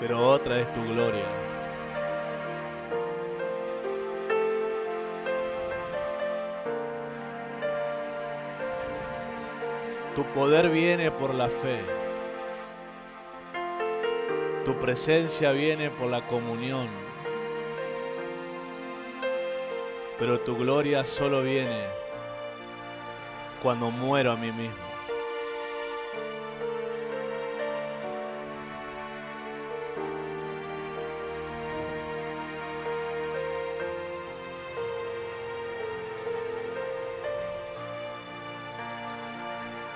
pero otra es tu gloria. Tu poder viene por la fe. Tu presencia viene por la comunión. Pero tu gloria solo viene cuando muero a mí mismo.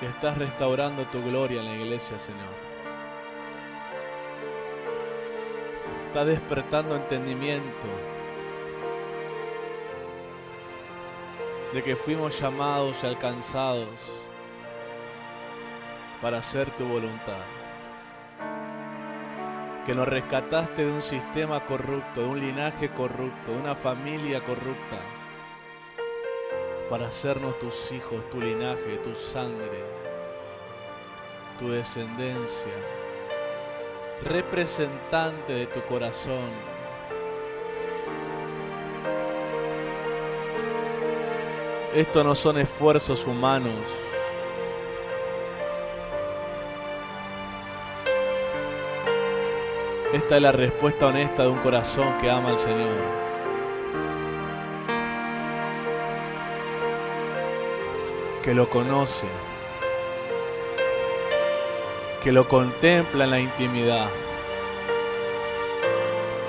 Y estás restaurando tu gloria en la iglesia, Señor. Estás despertando entendimiento de que fuimos llamados y alcanzados para hacer tu voluntad. Que nos rescataste de un sistema corrupto, de un linaje corrupto, de una familia corrupta, para hacernos tus hijos, tu linaje, tu sangre, tu descendencia, representante de tu corazón. Esto no son esfuerzos humanos. Esta es la respuesta honesta de un corazón que ama al Señor. Que lo conoce. Que lo contempla en la intimidad.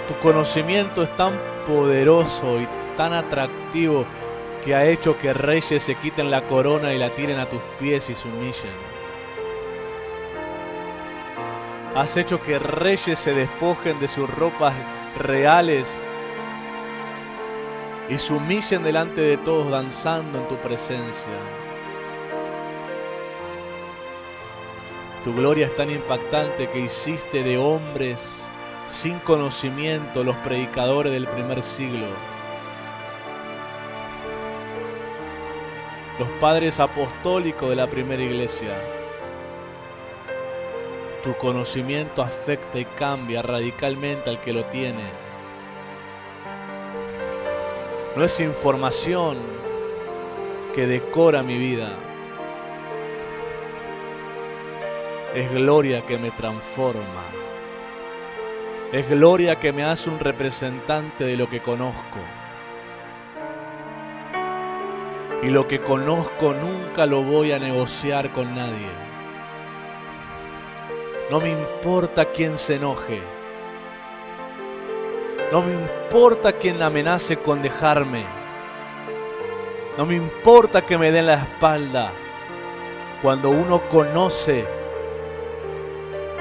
Tu conocimiento es tan poderoso y tan atractivo que ha hecho que reyes se quiten la corona y la tiren a tus pies y se humillen. Has hecho que reyes se despojen de sus ropas reales y se humillen delante de todos danzando en tu presencia. Tu gloria es tan impactante que hiciste de hombres sin conocimiento los predicadores del primer siglo. Los padres apostólicos de la primera iglesia. Tu conocimiento afecta y cambia radicalmente al que lo tiene. No es información que decora mi vida. Es gloria que me transforma. Es gloria que me hace un representante de lo que conozco. Y lo que conozco nunca lo voy a negociar con nadie. No me importa quién se enoje. No me importa quién amenace con dejarme. No me importa que me den la espalda. Cuando uno conoce,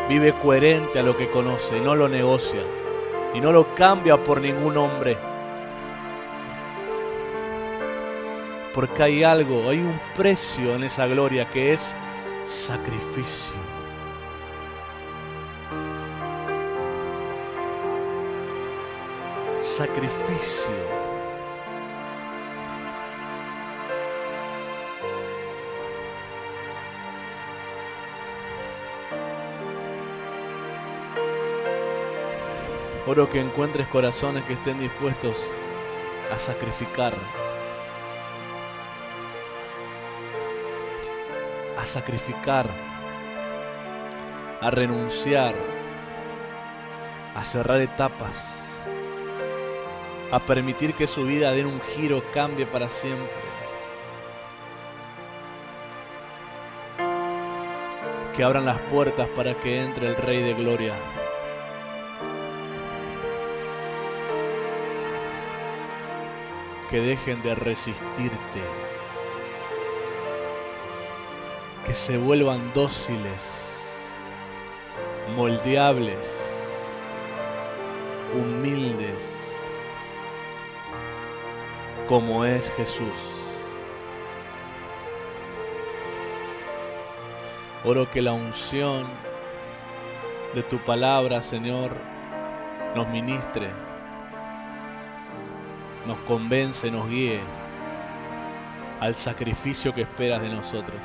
vive coherente a lo que conoce y no lo negocia. Y no lo cambia por ningún hombre. Porque hay algo, hay un precio en esa gloria que es sacrificio. Sacrificio. Oro que encuentres corazones que estén dispuestos a sacrificar. A sacrificar. A renunciar. A cerrar etapas. A permitir que su vida dé un giro, cambie para siempre. Que abran las puertas para que entre el Rey de Gloria. Que dejen de resistirte. Que se vuelvan dóciles, moldeables, humildes, como es Jesús. Oro que la unción de tu palabra, Señor, nos ministre, nos convence, nos guíe al sacrificio que esperas de nosotros.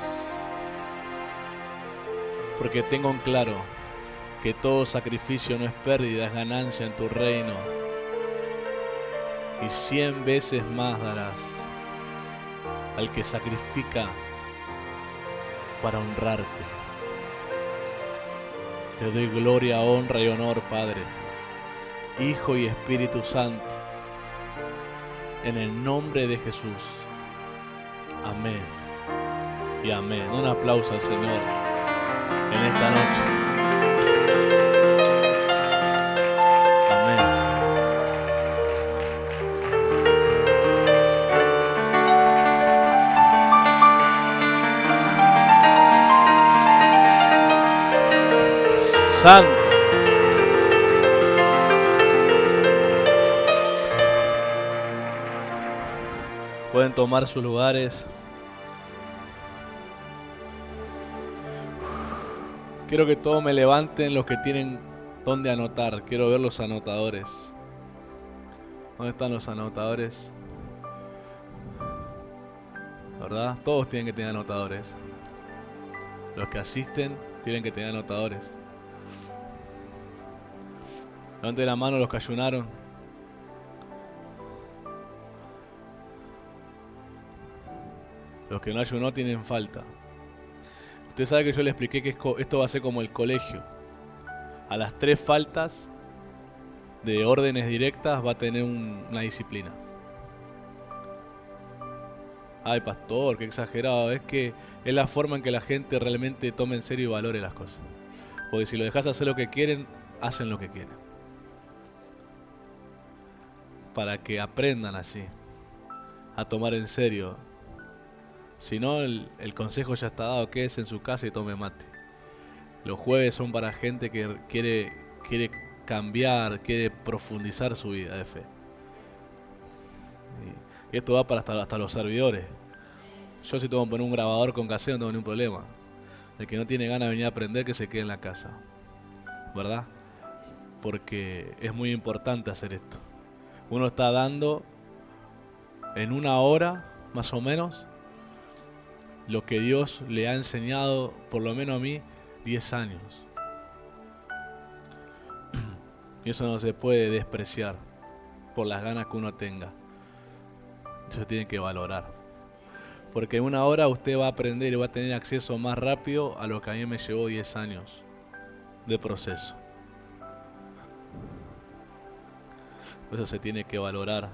Porque tengo en claro que todo sacrificio no es pérdida, es ganancia en tu reino. Y 100 veces más darás al que sacrifica para honrarte. Te doy gloria, honra y honor, Padre, Hijo y Espíritu Santo, en el nombre de Jesús. Amén y amén. Un aplauso al Señor en esta noche. Amén. Santo. Pueden tomar sus lugares. Quiero que todos me levanten los que tienen donde anotar. Quiero ver los anotadores. ¿Dónde están los anotadores? ¿Verdad? Todos tienen que tener anotadores. Los que asisten tienen que tener anotadores. Levanten la mano los que ayunaron. Los que no ayunó tienen falta. Usted sabe que yo le expliqué que esto va a ser como el colegio. A las 3 faltas de órdenes directas va a tener una disciplina. Ay, pastor, qué exagerado. Es que es la forma en que la gente realmente tome en serio y valore las cosas. Porque si lo dejas hacer lo que quieren, hacen lo que quieren. Para que aprendan así a tomar en serio. Si no, el consejo ya está dado, quédese en su casa y tome mate. Los jueves son para gente que quiere cambiar, quiere profundizar su vida de fe. Y esto va para hasta los servidores. Yo si tengo que poner un grabador con casero no tengo ningún problema. El que no tiene ganas de venir a aprender, que se quede en la casa. ¿Verdad? Porque es muy importante hacer esto. Uno está dando en 1 hora, más o menos, lo que Dios le ha enseñado, por lo menos a mí, 10 años. Y eso no se puede despreciar por las ganas que uno tenga. Eso tiene que valorar. Porque en 1 hora usted va a aprender y va a tener acceso más rápido a lo que a mí me llevó 10 años de proceso. Eso se tiene que valorar.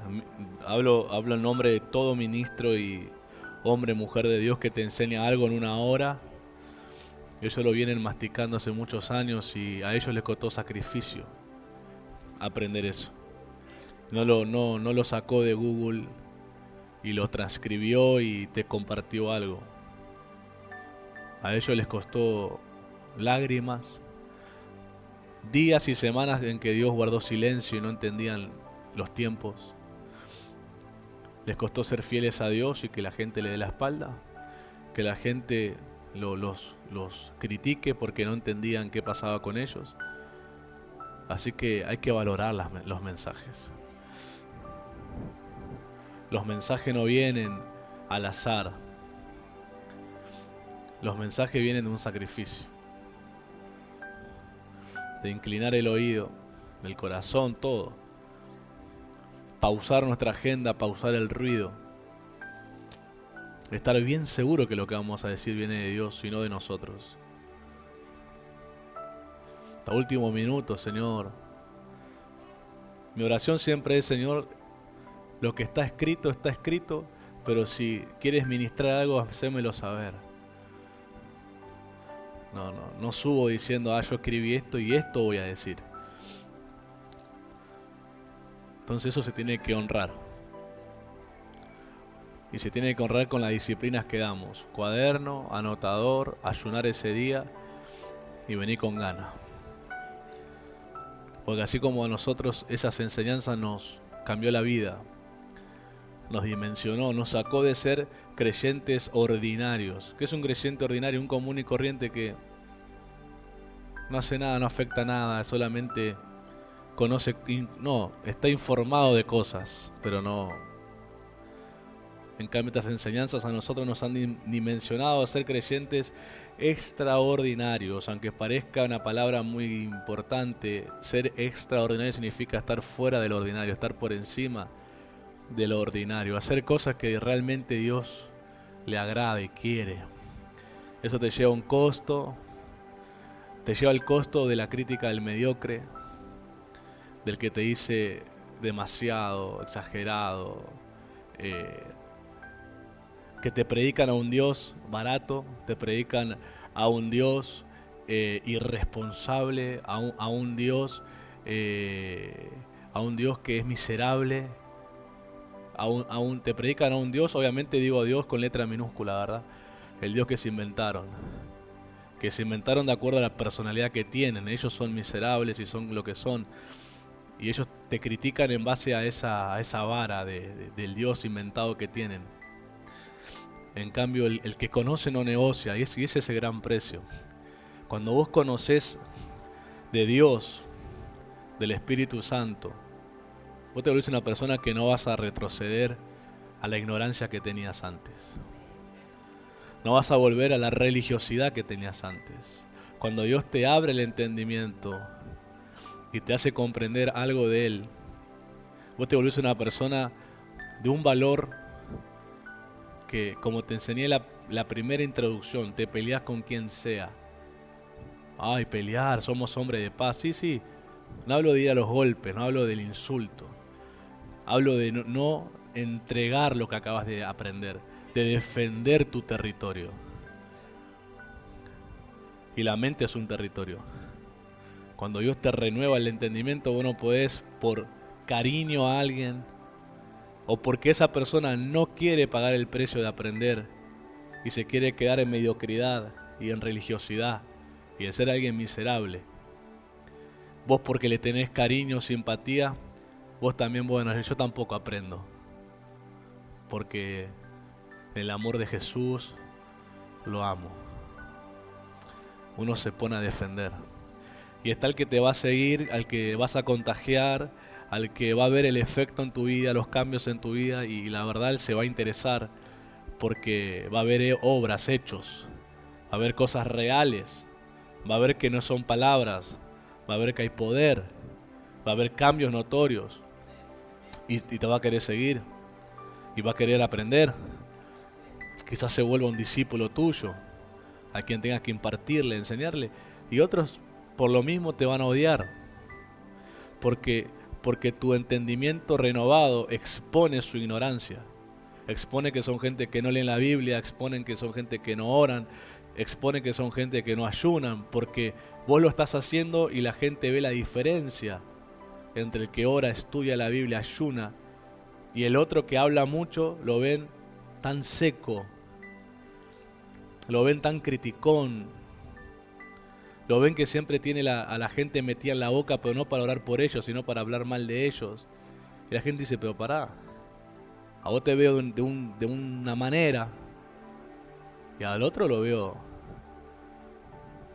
Hablo en nombre de todo ministro y hombre, mujer de Dios que te enseña algo en 1 hora. Ellos lo vienen masticando hace muchos años y a ellos les costó sacrificio aprender eso. No lo sacó de Google y lo transcribió y te compartió algo. A ellos les costó lágrimas, días y semanas en que Dios guardó silencio y no entendían los tiempos. Les costó ser fieles a Dios y que la gente le dé la espalda, que la gente los critique porque no entendían qué pasaba con ellos. Así que hay que valorar los mensajes. Los mensajes no vienen al azar. Los mensajes vienen de un sacrificio. De inclinar el oído, del corazón, todo. Pausar nuestra agenda, pausar el ruido. Estar bien seguro que lo que vamos a decir viene de Dios y no de nosotros. Hasta último minuto, Señor. Mi oración siempre es, Señor, lo que está escrito, pero si quieres ministrar algo, hacémelo saber. No subo diciendo, yo escribí esto y esto voy a decir. Entonces eso se tiene que honrar. Y se tiene que honrar con las disciplinas que damos. Cuaderno, anotador, ayunar ese día y venir con ganas. Porque así como a nosotros esas enseñanzas nos cambió la vida, nos dimensionó, nos sacó de ser creyentes ordinarios. ¿Qué es un creyente ordinario? Un común y corriente que no hace nada, no afecta nada, solamente está informado de cosas, pero no En cambio, estas enseñanzas a nosotros nos han dimensionado a ser creyentes extraordinarios. Aunque parezca una palabra muy importante, ser extraordinario significa estar fuera del ordinario, estar por encima de lo ordinario, hacer cosas que realmente Dios le agrada y quiere. Eso te lleva a un costo, te lleva al costo de la crítica del mediocre, del que te dice demasiado, exagerado, que te predican a un Dios barato, te predican a un Dios irresponsable, a un Dios que es miserable, te predican a un Dios, obviamente digo a Dios con letra minúscula, ¿verdad? El Dios que se inventaron de acuerdo a la personalidad que tienen. Ellos son miserables y son lo que son, y ellos te critican en base a esa vara del Dios inventado que tienen. En cambio, el que conoce no negocia, y ese es el gran precio. Cuando vos conocés de Dios, del Espíritu Santo, vos te volvés una persona que no vas a retroceder a la ignorancia que tenías antes. No vas a volver a la religiosidad que tenías antes. Cuando Dios te abre el entendimiento y te hace comprender algo de Él, vos te volvés una persona de un valor que, como te enseñé la primera introducción, te peleas con quien sea. Ay, pelear, somos hombres de paz. Sí, no hablo de ir a los golpes, no hablo del insulto. Hablo de no entregar lo que acabas de aprender, de defender tu territorio. Y la mente es un territorio. Cuando Dios te renueva el entendimiento, vos no podés, por cariño a alguien, o porque esa persona no quiere pagar el precio de aprender y se quiere quedar en mediocridad y en religiosidad y en ser alguien miserable, vos porque le tenés cariño, simpatía, vos también, bueno, yo tampoco aprendo, porque el amor de Jesús lo amo. Uno se pone a defender. Y está el que te va a seguir, al que vas a contagiar, al que va a ver el efecto en tu vida, los cambios en tu vida, y la verdad él se va a interesar porque va a ver obras, hechos, va a ver cosas reales, va a ver que no son palabras, va a ver que hay poder, va a haber cambios notorios, y te va a querer seguir y va a querer aprender. Quizás se vuelva un discípulo tuyo, a quien tengas que impartirle, enseñarle, y otros por lo mismo te van a odiar, porque tu entendimiento renovado expone su ignorancia, expone que son gente que no leen la Biblia, exponen que son gente que no oran, expone que son gente que no ayunan, porque vos lo estás haciendo y la gente ve la diferencia entre el que ora, estudia la Biblia, ayuna, y el otro que habla mucho, lo ven tan seco, lo ven tan criticón, lo ven que siempre tiene a la gente metida en la boca, pero no para orar por ellos, sino para hablar mal de ellos. Y la gente dice, pero pará, a vos te veo de una manera, y al otro lo veo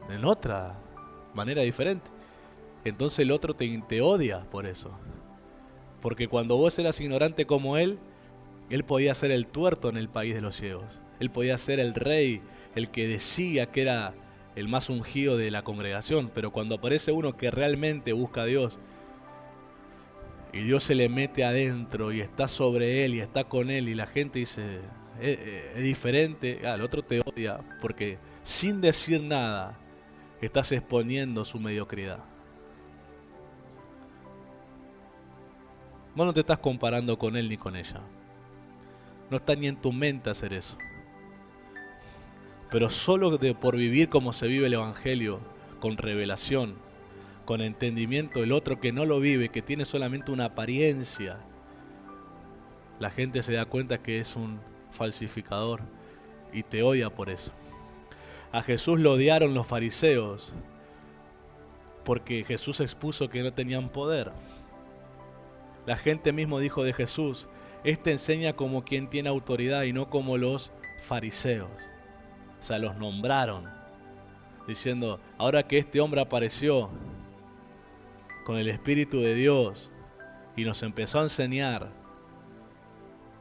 en otra manera diferente. Entonces el otro te odia por eso. Porque cuando vos eras ignorante como él podía ser el tuerto en el país de los ciegos. Él podía ser el rey, el que decía que era el más ungido de la congregación. Pero cuando aparece uno que realmente busca a Dios, y Dios se le mete adentro y está sobre él y está con él, y la gente dice, es diferente, el otro te odia porque sin decir nada estás exponiendo su mediocridad. Vos no te estás comparando con él ni con ella. No está ni en tu mente hacer eso. Pero solo por vivir como se vive el Evangelio, con revelación, con entendimiento, el otro que no lo vive, que tiene solamente una apariencia, la gente se da cuenta que es un falsificador y te odia por eso. A Jesús lo odiaron los fariseos porque Jesús expuso que no tenían poder. La gente mismo dijo de Jesús, este enseña como quien tiene autoridad y no como los fariseos. O sea, los nombraron, diciendo, ahora que este hombre apareció con el Espíritu de Dios y nos empezó a enseñar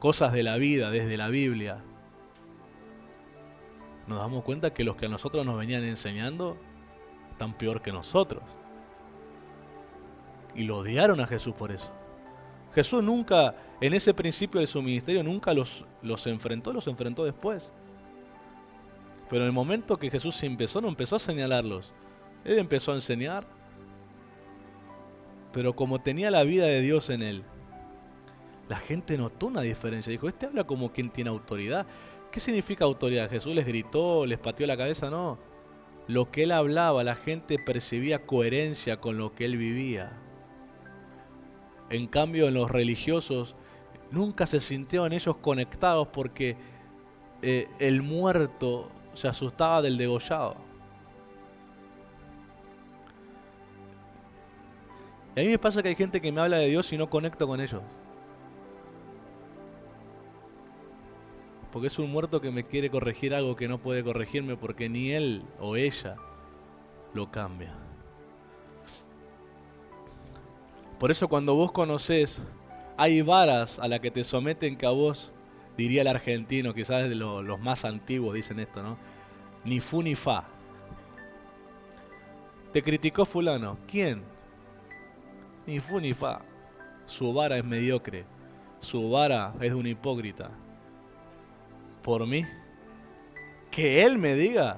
cosas de la vida desde la Biblia, nos damos cuenta que los que a nosotros nos venían enseñando están peor que nosotros. Y lo odiaron a Jesús por eso. Jesús nunca, en ese principio de su ministerio, nunca los enfrentó después. Pero en el momento que Jesús no empezó a señalarlos. Él empezó a enseñar. Pero como tenía la vida de Dios en él, la gente notó una diferencia. Dijo, este habla como quien tiene autoridad. ¿Qué significa autoridad? Jesús les gritó, les pateó la cabeza, no. Lo que él hablaba, la gente percibía coherencia con lo que él vivía. En cambio, en los religiosos, nunca se sintieron ellos conectados porque el muerto se asustaba del degollado. Y a mí me pasa que hay gente que me habla de Dios y no conecto con ellos. Porque es un muerto que me quiere corregir algo que no puede corregirme porque ni él o ella lo cambia. Por eso cuando vos conocés, hay varas a las que te someten que a vos, diría el argentino, quizás de los más antiguos dicen esto, ¿no? Ni fu ni fa. Te criticó fulano. ¿Quién? Ni fu ni fa. Su vara es mediocre. Su vara es de un hipócrita. Por mí, que él me diga,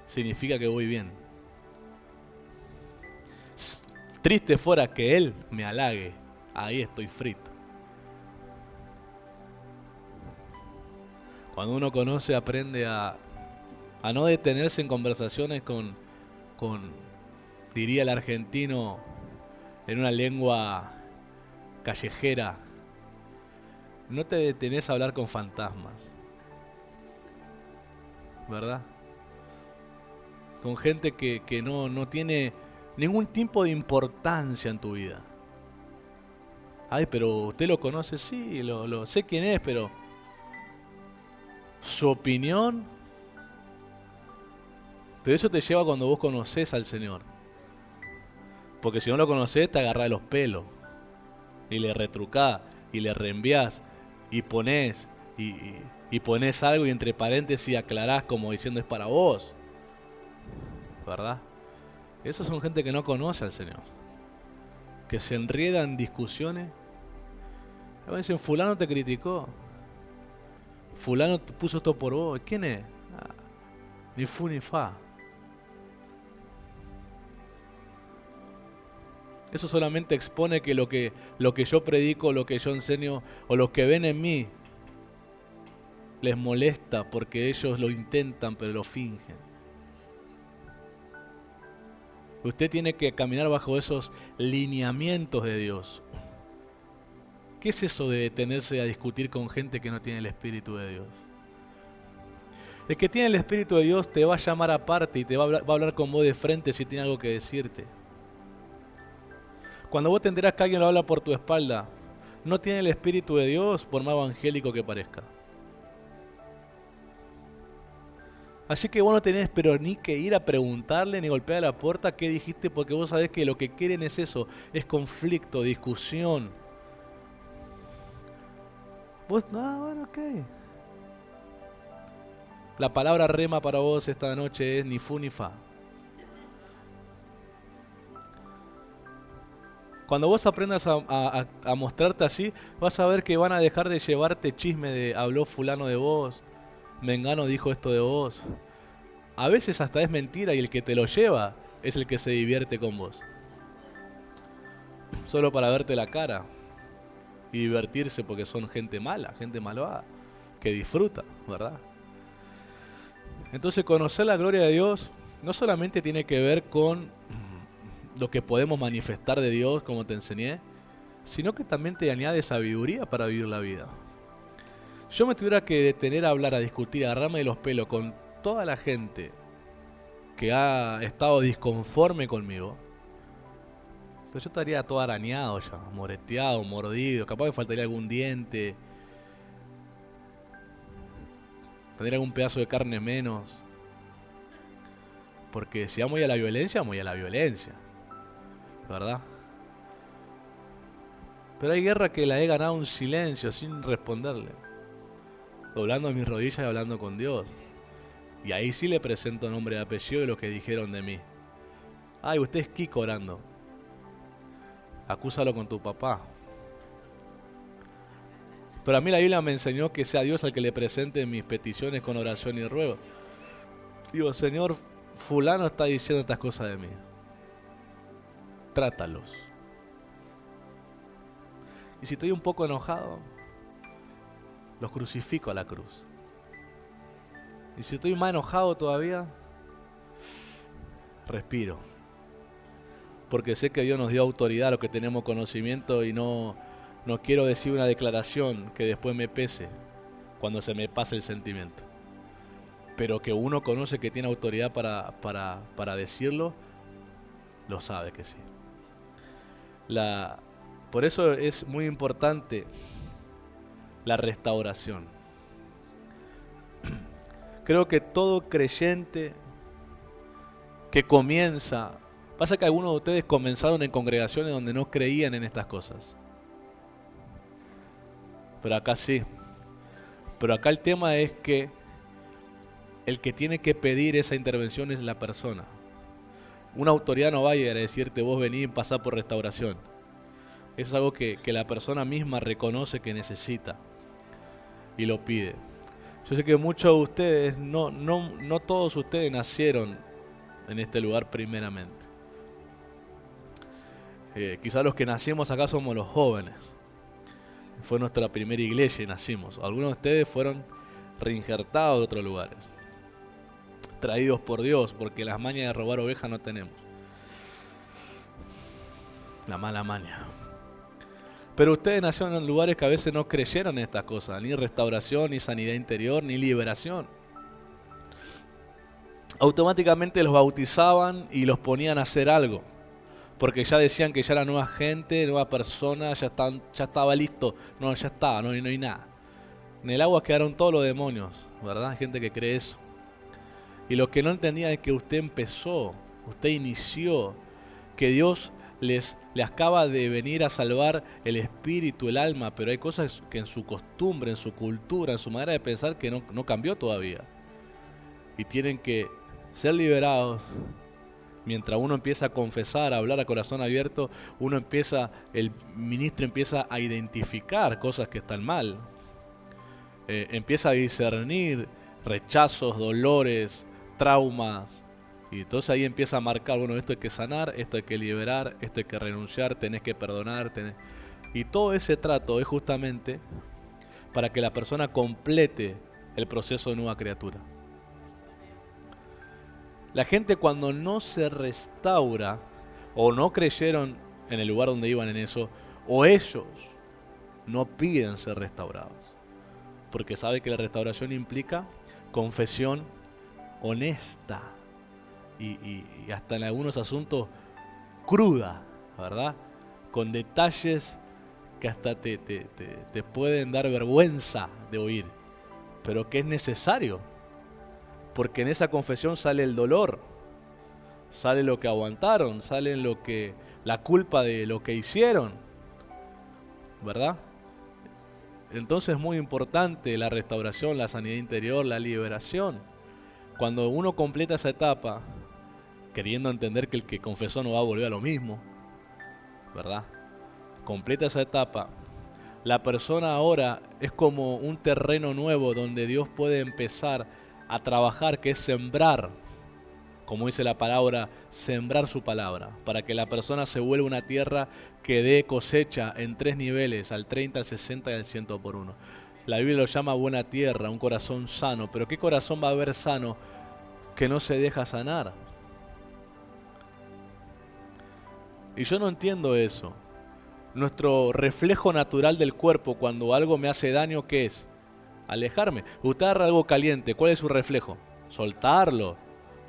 significa que voy bien. Triste fuera que él me halague. Ahí estoy frito. Cuando uno conoce, aprende a no detenerse en conversaciones con, diría el argentino, en una lengua callejera. No te detenés a hablar con fantasmas, ¿verdad? Con gente que no tiene ningún tipo de importancia en tu vida. Ay, pero usted lo conoce, sí, lo sé quién es, pero su opinión. Pero eso te lleva cuando vos conocés al Señor. Porque si no lo conocés, te agarrás de los pelos y le retrucás y le reenviás y ponés y ponés algo y entre paréntesis aclarás como diciendo es para vos, ¿verdad? Esos son gente que no conoce al Señor, que se enrieda en discusiones. Me dicen, fulano te criticó, fulano te puso esto por vos. ¿Quién es? Ni fu ni fa. Eso solamente expone que lo que yo predico, lo que yo enseño o lo que ven en mí les molesta porque ellos lo intentan pero lo fingen. Usted tiene que caminar bajo esos lineamientos de Dios. ¿Qué es eso de detenerse a discutir con gente que no tiene el Espíritu de Dios? El que tiene el Espíritu de Dios te va a llamar aparte y te va a hablar con vos de frente si tiene algo que decirte. Cuando vos te enterás que alguien lo habla por tu espalda, no tiene el Espíritu de Dios, por más evangélico que parezca. Así que vos no tenés pero ni que ir a preguntarle ni golpear la puerta qué dijiste, porque vos sabés que lo que quieren es eso, es conflicto, discusión. Vos, bueno, ok. La palabra rema para vos esta noche es ni fu ni fa. Cuando vos aprendas a mostrarte así, vas a ver que van a dejar de llevarte chisme de habló fulano de vos, mengano dijo esto de vos. A veces hasta es mentira y el que te lo lleva es el que se divierte con vos. Solo para verte la cara y divertirse porque son gente mala, gente malvada, que disfruta, ¿verdad? Entonces conocer la gloria de Dios no solamente tiene que ver con lo que podemos manifestar de Dios, como te enseñé, sino que también te añade sabiduría para vivir la vida. Yo me tuviera que detener a hablar, a discutir, a agarrarme de los pelos con toda la gente que ha estado disconforme conmigo, entonces yo estaría todo arañado ya, moreteado, mordido, capaz me faltaría algún diente, tendría algún pedazo de carne menos. Porque si vamos a ir a la violencia, ¿verdad? Pero hay guerra que la he ganado en silencio, sin responderle. Doblando mis rodillas y hablando con Dios. Y ahí sí le presento nombre y apellido de lo que dijeron de mí. Ay, usted es Kiko orando. Acúsalo con tu papá. Pero a mí la Biblia me enseñó que sea Dios al que le presente mis peticiones con oración y ruego. Digo, Señor, fulano está diciendo estas cosas de mí. Trátalos. Y si estoy un poco enojado, los crucifico a la cruz. Y si estoy más enojado todavía, respiro. Porque sé que Dios nos dio autoridad a lo que tenemos conocimiento y no quiero decir una declaración que después me pese cuando se me pase el sentimiento. Pero que uno conoce que tiene autoridad para decirlo, lo sabe que sí. Por eso es muy importante la restauración. Creo que todo creyente que comienza... Pasa que algunos de ustedes comenzaron en congregaciones donde no creían en estas cosas. Pero acá sí. Pero acá el tema es que el que tiene que pedir esa intervención es la persona. Una autoridad no va a llegar a decirte vos vení y pasá por restauración. Eso es algo que la persona misma reconoce que necesita y lo pide. Yo sé que muchos de ustedes, no todos ustedes nacieron en este lugar primeramente. Quizás los que nacimos acá somos los jóvenes. Fue nuestra primera iglesia y nacimos. Algunos de ustedes fueron reinjertados de otros lugares. Traídos por Dios, porque las mañas de robar ovejas no tenemos. La mala maña. Pero ustedes nacieron en lugares que a veces no creyeron en estas cosas. Ni restauración, ni sanidad interior, ni liberación. Automáticamente los bautizaban y los ponían a hacer algo. Porque ya decían que ya era nueva gente, nueva persona, ya estaba listo. No, ya estaba, no hay nada. En el agua quedaron todos los demonios, ¿verdad? Hay gente que cree eso. Y lo que no entendía es que usted empezó, usted inició, que Dios le acaba de venir a salvar el espíritu, el alma, pero hay cosas que en su costumbre, en su cultura, en su manera de pensar que no cambió todavía. Y tienen que ser liberados. Mientras uno empieza a confesar, a hablar a corazón abierto, el ministro empieza a identificar cosas que están mal. Empieza a discernir rechazos, dolores, traumas. Y entonces ahí empieza a marcar, bueno, esto hay que sanar, esto hay que liberar, esto hay que renunciar, tenés que perdonar. Y todo ese trato es justamente para que la persona complete el proceso de nueva criatura. La gente cuando no se restaura o no creyeron en el lugar donde iban en eso, o ellos no piden ser restaurados. Porque sabe que la restauración implica confesión honesta y hasta en algunos asuntos cruda, ¿verdad? Con detalles que hasta te pueden dar vergüenza de oír, pero que es necesario. Porque en esa confesión sale el dolor, sale lo que aguantaron, sale la culpa de lo que hicieron, ¿verdad? Entonces es muy importante la restauración, la sanidad interior, la liberación. Cuando uno completa esa etapa, queriendo entender que el que confesó no va a volver a lo mismo, ¿verdad? Completa esa etapa, la persona ahora es como un terreno nuevo donde Dios puede empezar a trabajar, que es sembrar, como dice la palabra, sembrar su palabra, para que la persona se vuelva una tierra que dé cosecha en 3 niveles, al 30, al 60 y al 100 por 1. La Biblia lo llama buena tierra, un corazón sano, pero ¿qué corazón va a haber sano que no se deja sanar? Y yo no entiendo eso. Nuestro reflejo natural del cuerpo cuando algo me hace daño, ¿qué es? Alejarme. Usted agarra algo caliente, ¿cuál es su reflejo? Soltarlo.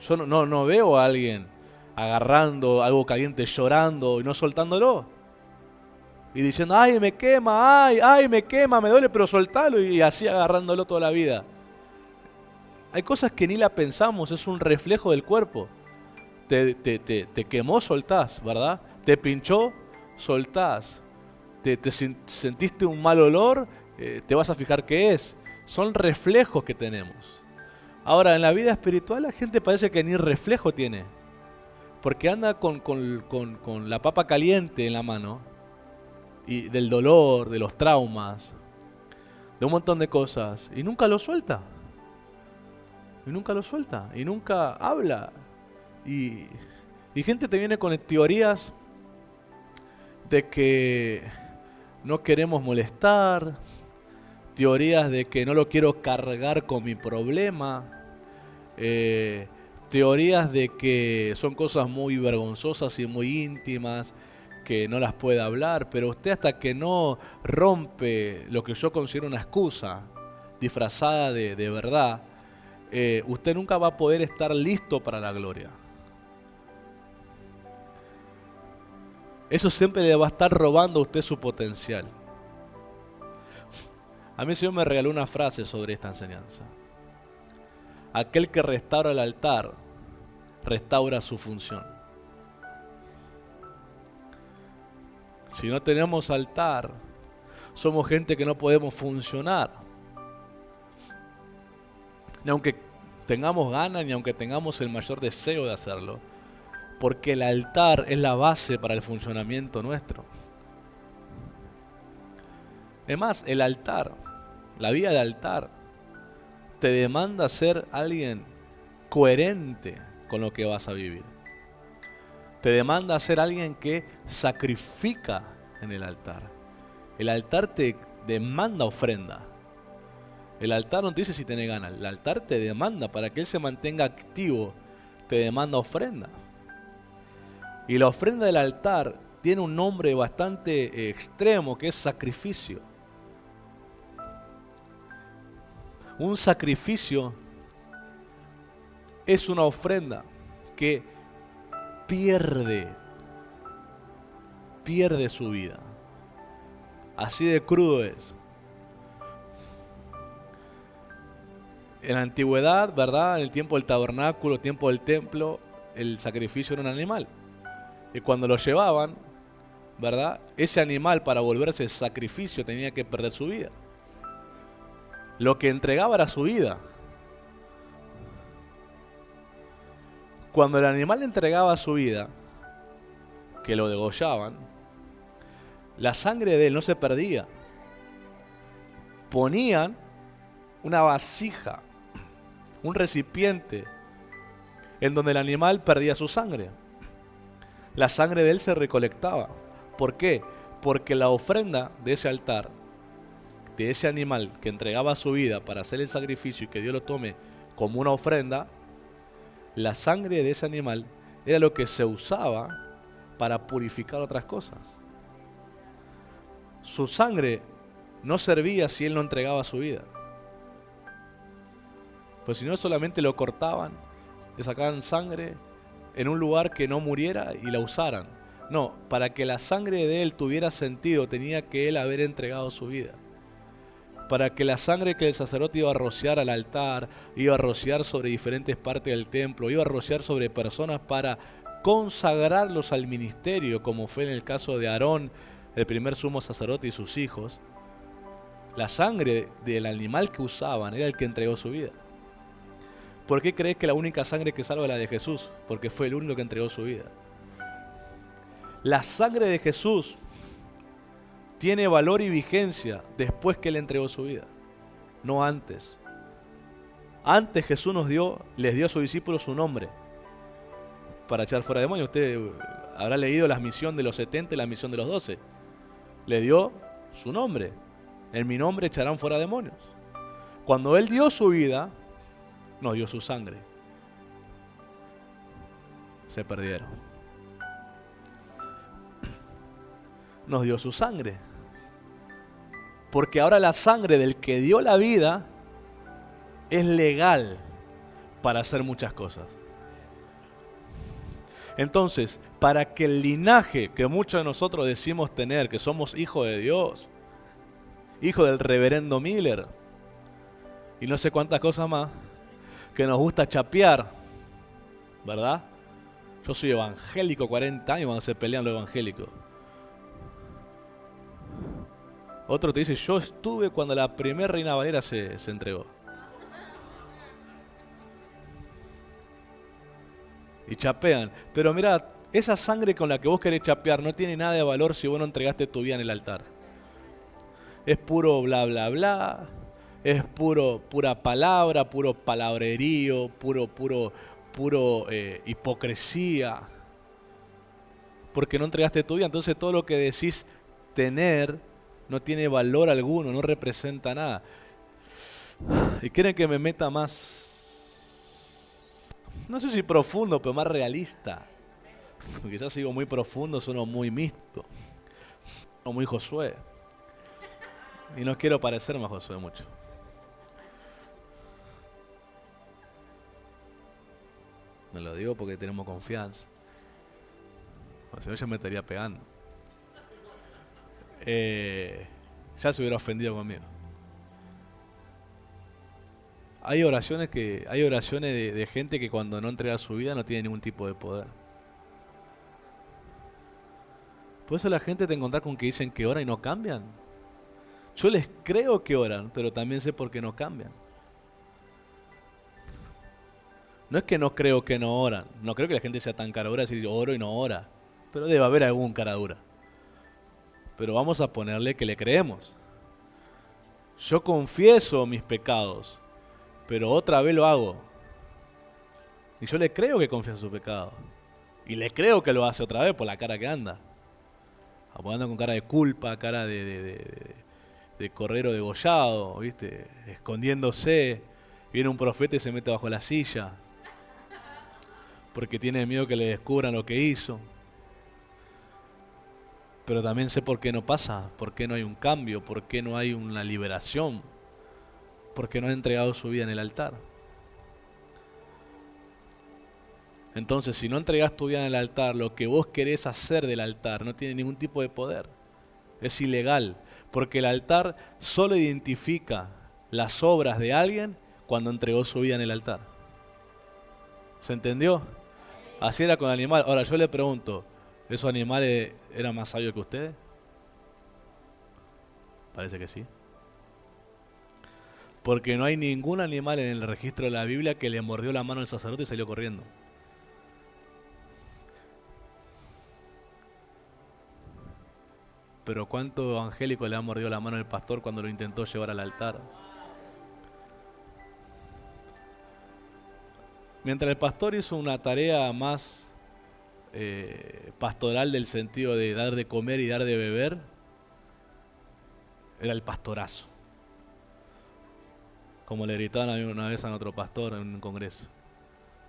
Yo no veo a alguien agarrando algo caliente, llorando y no soltándolo. Y diciendo, ay, me quema, ay, me quema, me duele, pero soltalo, y así agarrándolo toda la vida. Hay cosas que ni la pensamos, es un reflejo del cuerpo. Te quemó, soltás, ¿verdad? Te pinchó, soltás. sentiste un mal olor, te vas a fijar qué es. Son reflejos que tenemos. Ahora, en la vida espiritual la gente parece que ni reflejo tiene. Porque anda con la papa caliente en la mano. Y del dolor, de los traumas, de un montón de cosas. Y nunca lo suelta. Y nunca lo suelta. Y nunca habla. Y gente te viene con teorías de que no queremos molestar. Teorías de que no lo quiero cargar con mi problema. Teorías de que son cosas muy vergonzosas y muy íntimas, que no las puede hablar, pero usted hasta que no rompe lo que yo considero una excusa disfrazada de verdad, usted nunca va a poder estar listo para la gloria. Eso siempre le va a estar robando a usted su potencial. A mí el Señor me regaló una frase sobre esta enseñanza. Aquel que restaura el altar, restaura su función. Si no tenemos altar, somos gente que no podemos funcionar. Ni aunque tengamos ganas, ni aunque tengamos el mayor deseo de hacerlo. Porque el altar es la base para el funcionamiento nuestro. Es más, el altar, la vida de altar, te demanda ser alguien coherente con lo que vas a vivir. Te demanda ser alguien que sacrifica en el altar. El altar te demanda ofrenda. El altar no te dice si tenés ganas. El altar te demanda, para que él se mantenga activo, te demanda ofrenda. Y la ofrenda del altar tiene un nombre bastante extremo, que es sacrificio. Un sacrificio es una ofrenda que pierde su vida. Así de crudo es. En la antigüedad, ¿verdad? En el tiempo del tabernáculo, el tiempo del templo, el sacrificio era un animal. Y cuando lo llevaban, ¿verdad? Ese animal, para volverse sacrificio, tenía que perder su vida. Lo que entregaba era su vida. Cuando el animal entregaba su vida, que lo degollaban, la sangre de él no se perdía. Ponían una vasija, un recipiente, en donde el animal perdía su sangre. La sangre de él se recolectaba. ¿Por qué? Porque la ofrenda de ese altar, de ese animal que entregaba su vida para hacer el sacrificio y que Dios lo tome como una ofrenda, la sangre de ese animal era lo que se usaba para purificar otras cosas. Su sangre no servía si él no entregaba su vida. Pues si no, solamente lo cortaban, le sacaban sangre en un lugar que no muriera y la usaran. No, para que la sangre de él tuviera sentido, tenía que él haber entregado su vida. Para que la sangre que el sacerdote iba a rociar al altar, iba a rociar sobre diferentes partes del templo, iba a rociar sobre personas para consagrarlos al ministerio, como fue en el caso de Aarón, el primer sumo sacerdote, y sus hijos. La sangre del animal que usaban era el que entregó su vida. ¿Por qué crees que la única sangre que salva es la de Jesús? Porque fue el único que entregó su vida. La sangre de Jesús tiene valor y vigencia después que él entregó su vida, no antes. Antes Jesús les dio a sus discípulos su nombre para echar fuera demonios. Usted habrá leído la misión de los 70 y la misión de los 12. Le dio su nombre. En mi nombre echarán fuera demonios. Cuando él dio su vida, nos dio su sangre. Se perdieron. Nos dio su sangre. Porque ahora la sangre del que dio la vida es legal para hacer muchas cosas. Entonces, para que el linaje que muchos de nosotros decimos tener, que somos hijos de Dios, hijo del reverendo Miller, y no sé cuántas cosas más, que nos gusta chapear, ¿verdad? Yo soy evangélico 40 años cuando se pelean los evangélicos. Otro te dice, yo estuve cuando la primera Reina Valera se entregó. Y chapean. Pero mira, esa sangre con la que vos querés chapear no tiene nada de valor si vos no entregaste tu vida en el altar. Es puro bla bla bla, es pura palabra, puro palabrerío, puro hipocresía. Porque no entregaste tu vida, entonces todo lo que decís tener no tiene valor alguno, no representa nada. Y quieren que me meta más, no sé si profundo, pero más realista. Porque ya sigo muy profundo, sueno muy místico, o muy Josué. Y no quiero parecerme a Josué mucho. Me lo digo porque tenemos confianza. O si no, ya me estaría pegando. Ya se hubiera ofendido conmigo. Hay oraciones de gente que cuando no entrega su vida no tiene ningún tipo de poder. Por eso la gente te encuentra con que dicen que oran y no cambian. Yo les creo que oran, pero también sé por qué no cambian. No es que no creo que no oran. No creo que la gente sea tan cara dura decir oro y no ora. Pero debe haber algún cara dura. Pero vamos a ponerle que le creemos. Yo confieso mis pecados, pero otra vez lo hago. Y yo le creo que confiesa su pecado. Y le creo que lo hace otra vez por la cara que anda. Anda con cara de culpa, cara de cordero degollado, ¿viste? Escondiéndose. Viene un profeta y se mete bajo la silla. Porque tiene miedo que le descubran lo que hizo. Pero también sé por qué no pasa, por qué no hay un cambio, por qué no hay una liberación, por qué no ha entregado su vida en el altar. Entonces, si no entregas tu vida en el altar, lo que vos querés hacer del altar no tiene ningún tipo de poder. Es ilegal, porque el altar solo identifica las obras de alguien cuando entregó su vida en el altar. ¿Se entendió? Así era con el animal. Ahora yo le pregunto, ¿esos animales eran más sabios que ustedes? Parece que sí. Porque no hay ningún animal en el registro de la Biblia que le mordió la mano al sacerdote y salió corriendo. Pero ¿cuánto evangélico le ha mordido la mano al pastor cuando lo intentó llevar al altar? Mientras el pastor hizo una tarea más pastoral del sentido de dar de comer y dar de beber, era el pastorazo. Como le gritaban a mí una vez a otro pastor en un congreso.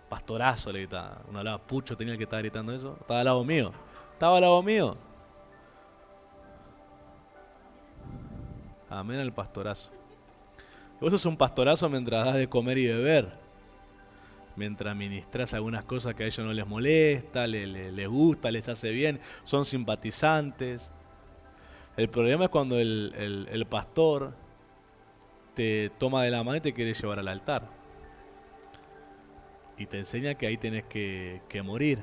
Pastorazo le gritaban. Uno hablaba, Pucho tenía el que estar gritando eso. Estaba al lado mío. Estaba al lado mío. Amén al pastorazo. Vos sos un pastorazo mientras das de comer y beber. Mientras ministras algunas cosas que a ellos no les molesta, les gusta, les hace bien, son simpatizantes. El problema es cuando el pastor te toma de la mano y te quiere llevar al altar. Y te enseña que ahí tenés que morir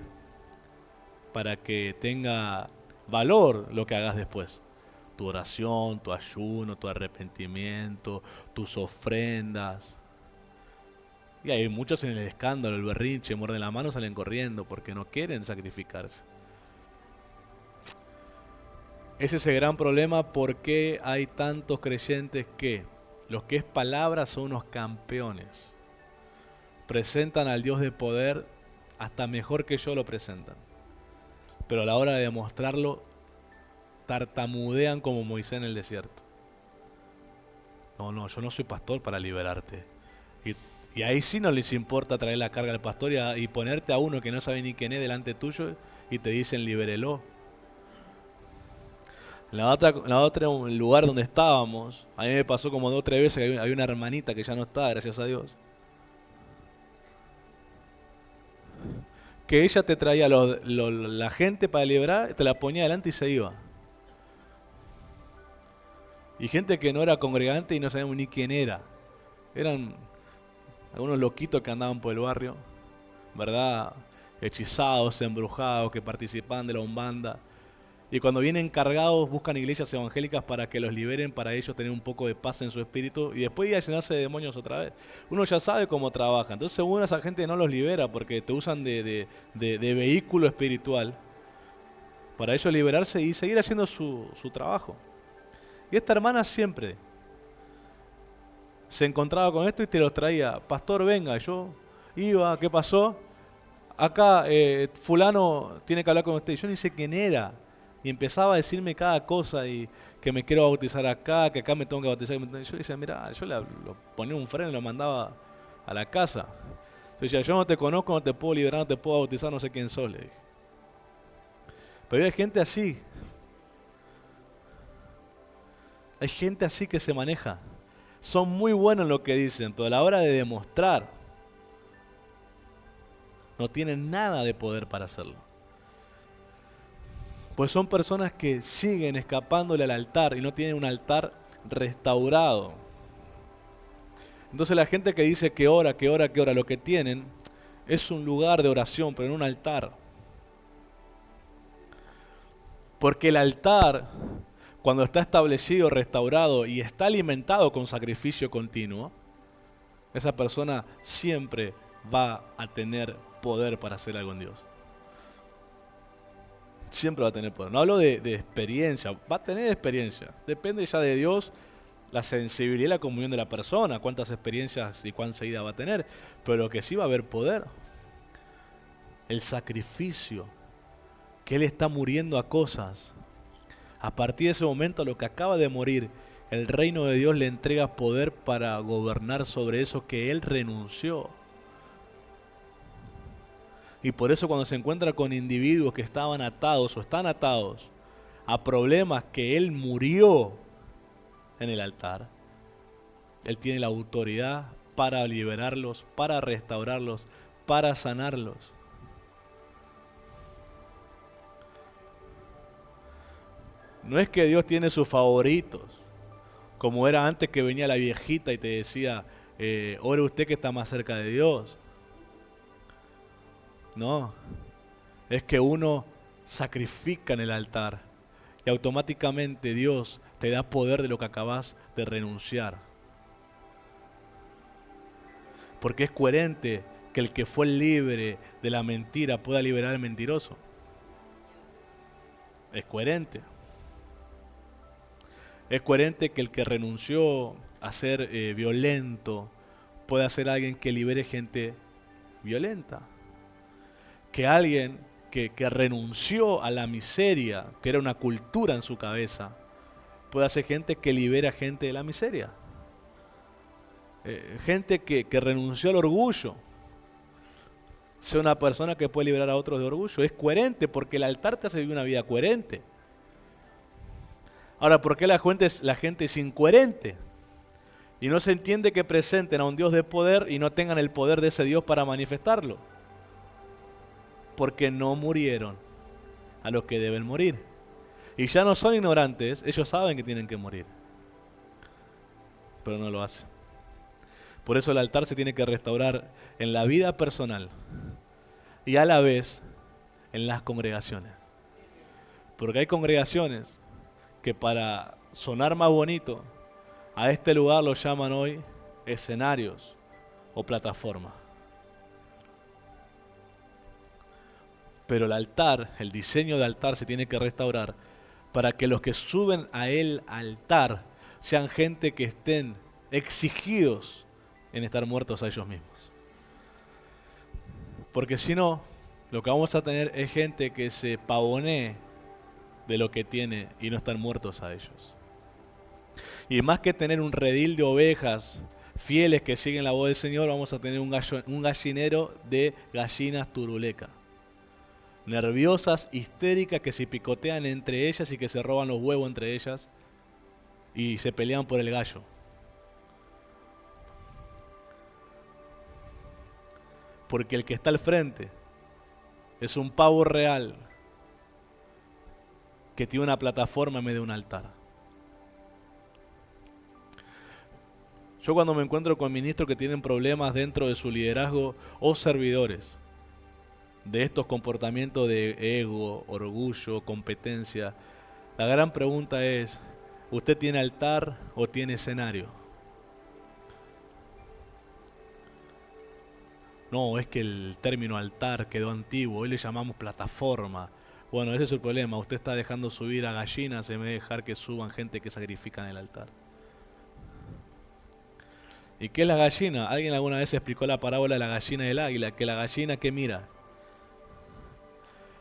para que tenga valor lo que hagas después. Tu oración, tu ayuno, tu arrepentimiento, tus ofrendas. Y hay muchos en el escándalo, el berrinche, muerden la mano, salen corriendo porque no quieren sacrificarse. Ese es el gran problema, porque hay tantos creyentes que los que es palabra son unos campeones. Presentan al Dios de poder hasta mejor que yo lo presentan. Pero a la hora de demostrarlo, tartamudean como Moisés en el desierto. No, yo no soy pastor para liberarte. Y ahí sí no les importa traer la carga al pastor y ponerte a uno que no sabe ni quién es delante tuyo y te dicen libérelo. En la otra lugar donde estábamos, a mí me pasó como 2 o 3 veces que había una hermanita que ya no está, gracias a Dios. Que ella te traía la gente para liberar, te la ponía adelante y se iba. Y gente que no era congregante y no sabíamos ni quién era. Eran algunos loquitos que andaban por el barrio, ¿verdad? Hechizados, embrujados, que participaban de la umbanda. Y cuando vienen cargados, buscan iglesias evangélicas para que los liberen, para ellos tener un poco de paz en su espíritu y después ir a llenarse de demonios otra vez. Uno ya sabe cómo trabaja. Entonces, según esa gente no los libera porque te usan de vehículo espiritual para ellos liberarse y seguir haciendo su trabajo. Y esta hermana siempre se encontraba con esto y te los traía. Pastor, venga, yo iba, ¿qué pasó? Acá fulano tiene que hablar con usted. Yo ni sé quién era. Y empezaba a decirme cada cosa y que me quiero bautizar acá, que acá me tengo que bautizar. Yo decía, mira, yo lo ponía un freno y lo mandaba a la casa. Yo decía, yo no te conozco, no te puedo liberar, no te puedo bautizar, no sé quién sos, le dije. Pero hay gente así. Hay gente así que se maneja. Son muy buenos en lo que dicen, pero a la hora de demostrar, no tienen nada de poder para hacerlo. Pues son personas que siguen escapándole al altar y no tienen un altar restaurado. Entonces la gente que dice que ora, que ora, que ora, lo que tienen es un lugar de oración, pero no un altar. Porque el altar, cuando está establecido, restaurado y está alimentado con sacrificio continuo, esa persona siempre va a tener poder para hacer algo en Dios. Siempre va a tener poder. No hablo de experiencia, va a tener experiencia. Depende ya de Dios, la sensibilidad y la comunión de la persona, cuántas experiencias y cuán seguida va a tener. Pero lo que sí va a haber poder, el sacrificio, que Él está muriendo a cosas. A partir de ese momento, a lo que acaba de morir, el reino de Dios le entrega poder para gobernar sobre eso que Él renunció. Y por eso cuando se encuentra con individuos que estaban atados o están atados a problemas que Él murió en el altar, Él tiene la autoridad para liberarlos, para restaurarlos, para sanarlos. No es que Dios tiene sus favoritos, como era antes que venía la viejita y te decía, ore usted que está más cerca de Dios. No, es que uno sacrifica en el altar y automáticamente Dios te da poder de lo que acabas de renunciar. Porque es coherente que el que fue libre de la mentira pueda liberar al mentiroso. Es coherente. Es coherente que el que renunció a ser violento pueda ser alguien que libere gente violenta. Que alguien que renunció a la miseria, que era una cultura en su cabeza, pueda ser gente que libera gente de la miseria. Gente que renunció al orgullo, sea una persona que puede liberar a otros de orgullo. Es coherente porque el altar te hace vivir una vida coherente. Ahora, ¿por qué la gente es incoherente? Y no se entiende que presenten a un Dios de poder y no tengan el poder de ese Dios para manifestarlo. Porque no murieron a los que deben morir. Y ya no son ignorantes, ellos saben que tienen que morir. Pero no lo hacen. Por eso el altar se tiene que restaurar en la vida personal y a la vez en las congregaciones. Porque hay congregaciones que para sonar más bonito, a este lugar lo llaman hoy escenarios o plataformas. Pero el altar, el diseño de altar se tiene que restaurar para que los que suben a el altar sean gente que estén exigidos en estar muertos a ellos mismos. Porque si no, lo que vamos a tener es gente que se pavonee de lo que tiene y no están muertos a ellos. Y más que tener un redil de ovejas fieles que siguen la voz del Señor, vamos a tener un gallinero de gallinas turulecas. Nerviosas, histéricas, que se picotean entre ellas y que se roban los huevos entre ellas y se pelean por el gallo. Porque el que está al frente es un pavo real que tiene una plataforma en medio de un altar. Yo cuando me encuentro con ministros que tienen problemas dentro de su liderazgo o servidores, de estos comportamientos de ego, orgullo, competencia, la gran pregunta es, ¿usted tiene altar o tiene escenario? No, es que el término altar quedó antiguo, hoy le llamamos plataforma. Bueno, ese es el problema, usted está dejando subir a gallinas en vez de dejar que suban gente que sacrifica en el altar. ¿Y qué es la gallina? Alguien alguna vez explicó la parábola de la gallina y el águila, que la gallina que mira,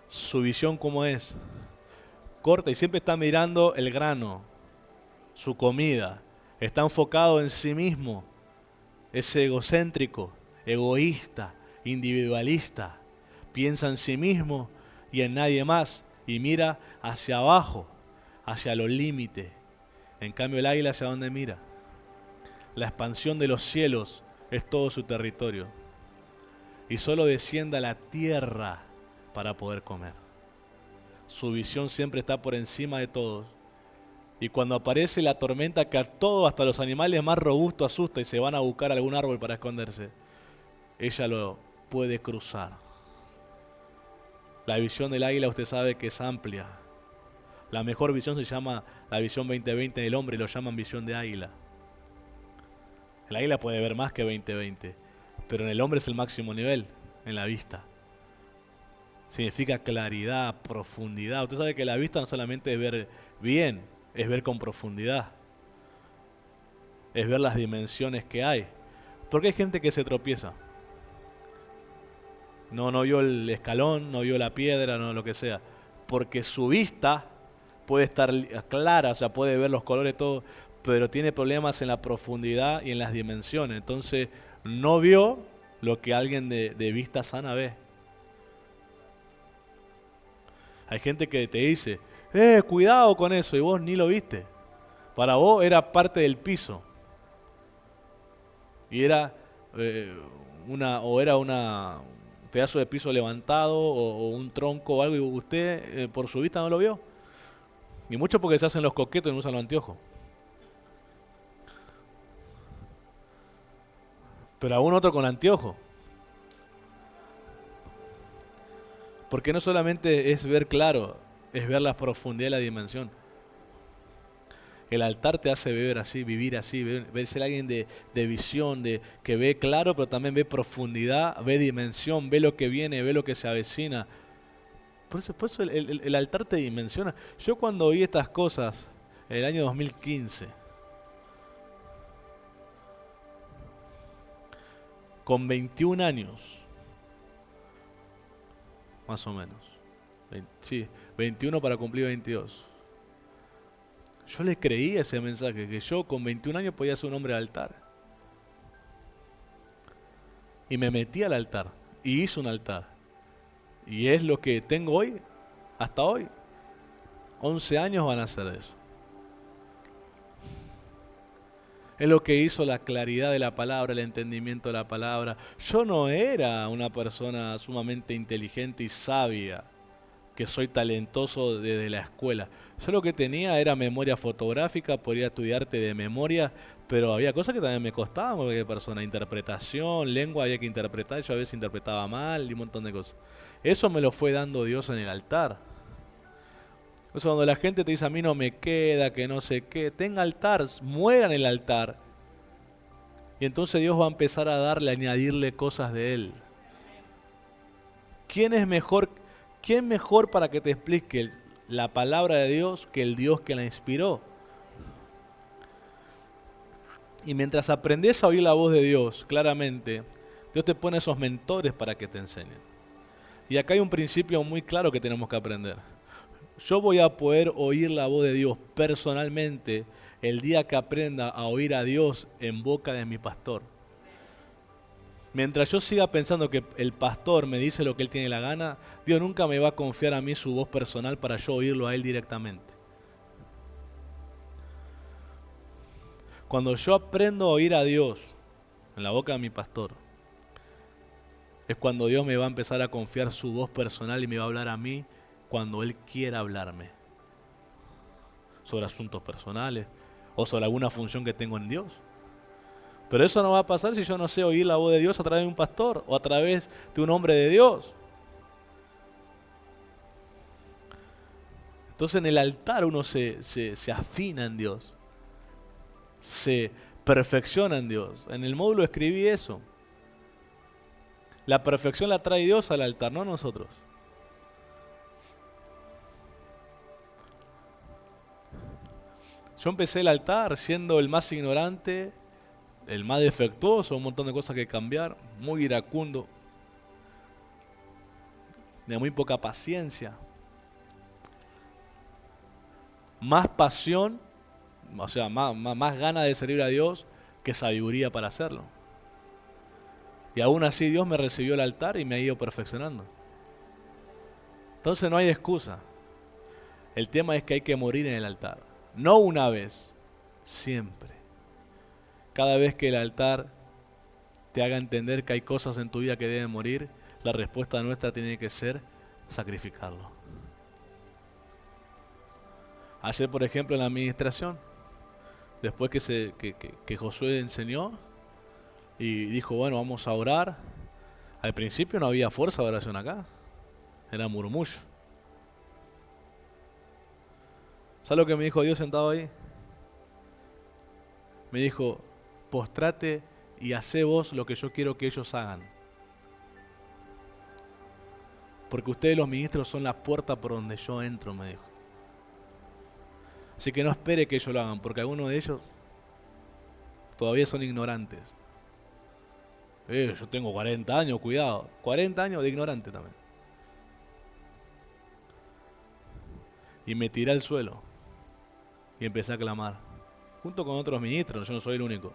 su visión cómo es, corta y siempre está mirando el grano, su comida, está enfocado en sí mismo, es egocéntrico, egoísta, individualista, piensa en sí mismo y en nadie más y mira hacia abajo, hacia los límites. En cambio el águila, ¿hacia dónde mira? La expansión de los cielos es todo su territorio y solo desciende a la tierra para poder comer. Su visión siempre está por encima de todos. Y cuando aparece la tormenta que a todos, hasta los animales más robustos, asusta y se van a buscar algún árbol para esconderse, ella lo puede cruzar. La visión del águila usted sabe que es amplia. La mejor visión se llama la visión 2020 del hombre y lo llaman visión de águila. El águila puede ver más que 2020, pero en el hombre es el máximo nivel, en la vista. Significa claridad, profundidad. Usted sabe que la vista no solamente es ver bien, es ver con profundidad. Es ver las dimensiones que hay. Porque hay gente que se tropieza. No vio el escalón, no vio la piedra, no lo que sea. Porque su vista puede estar clara, o sea, puede ver los colores, todo, pero tiene problemas en la profundidad y en las dimensiones. Entonces, no vio lo que alguien de vista sana ve. Hay gente que te dice, cuidado con eso, y vos ni lo viste. Para vos era parte del piso. Y era un pedazo de piso levantado o un tronco o algo, y usted por su vista no lo vio. Y mucho porque se hacen los coquetos y no usan los anteojos. Pero aún otro con anteojos. Porque no solamente es ver claro, es ver la profundidad y la dimensión. El altar te hace vivir así, ser alguien de visión, que ve claro, pero también ve profundidad, ve dimensión, ve lo que viene, ve lo que se avecina. Por eso el altar te dimensiona. Yo cuando oí estas cosas, en el año 2015, con 21 años, más o menos, 21 para cumplir 22. Yo le creí ese mensaje, que yo con 21 años podía ser un hombre de altar. Y me metí al altar, y hice un altar. Y es lo que tengo hoy, hasta hoy. 11 años van a ser de eso. Es lo que hizo la claridad de la palabra, el entendimiento de la palabra. Yo no era una persona sumamente inteligente y sabia, que soy talentoso desde la escuela. Yo lo que tenía era memoria fotográfica, podía estudiarte de memoria, pero había cosas que también me costaban, porque persona, interpretación, lengua había que interpretar, yo a veces interpretaba mal y un montón de cosas. Eso me lo fue dando Dios en el altar. Eso cuando la gente te dice a mí no me queda, que no sé qué, tenga altar, muera en el altar. Y entonces Dios va a empezar a añadirle cosas de Él. ¿Quién mejor para que te explique la palabra de Dios que el Dios que la inspiró? Y mientras aprendes a oír la voz de Dios, claramente, Dios te pone esos mentores para que te enseñen. Y acá hay un principio muy claro que tenemos que aprender. Yo voy a poder oír la voz de Dios personalmente el día que aprenda a oír a Dios en boca de mi pastor. Mientras yo siga pensando que el pastor me dice lo que él tiene la gana, Dios nunca me va a confiar a mí su voz personal para yo oírlo a él directamente. Cuando yo aprendo a oír a Dios en la boca de mi pastor, es cuando Dios me va a empezar a confiar su voz personal y me va a hablar a mí cuando Él quiera hablarme sobre asuntos personales o sobre alguna función que tengo en Dios. Pero eso no va a pasar si yo no sé oír la voz de Dios a través de un pastor o a través de un hombre de Dios. Entonces en el altar uno se afina en Dios, se perfecciona en Dios. En el módulo escribí eso. La perfección la trae Dios al altar, no nosotros. Yo empecé el altar siendo el más ignorante, el más defectuoso, un montón de cosas que cambiar, muy iracundo, de muy poca paciencia, más pasión, o sea, más ganas de servir a Dios que sabiduría para hacerlo. Y aún así Dios me recibió el altar y me ha ido perfeccionando. Entonces no hay excusa. El tema es que hay que morir en el altar. No una vez, siempre. Cada vez que el altar te haga entender que hay cosas en tu vida que deben morir, la respuesta nuestra tiene que ser sacrificarlo. Ayer, por ejemplo, en la administración, después que Josué enseñó y dijo, bueno, vamos a orar. Al principio no había fuerza de oración acá, era murmullo. ¿Sabes lo que me dijo Dios sentado ahí? Me dijo, postrate y hacé vos lo que yo quiero que ellos hagan. Porque ustedes los ministros son la puerta por donde yo entro, me dijo. Así que no espere que ellos lo hagan, porque algunos de ellos todavía son ignorantes. Yo tengo 40 años, cuidado. 40 años de ignorante también. Y me tiré al suelo. Y empecé a clamar. Junto con otros ministros, yo no soy el único.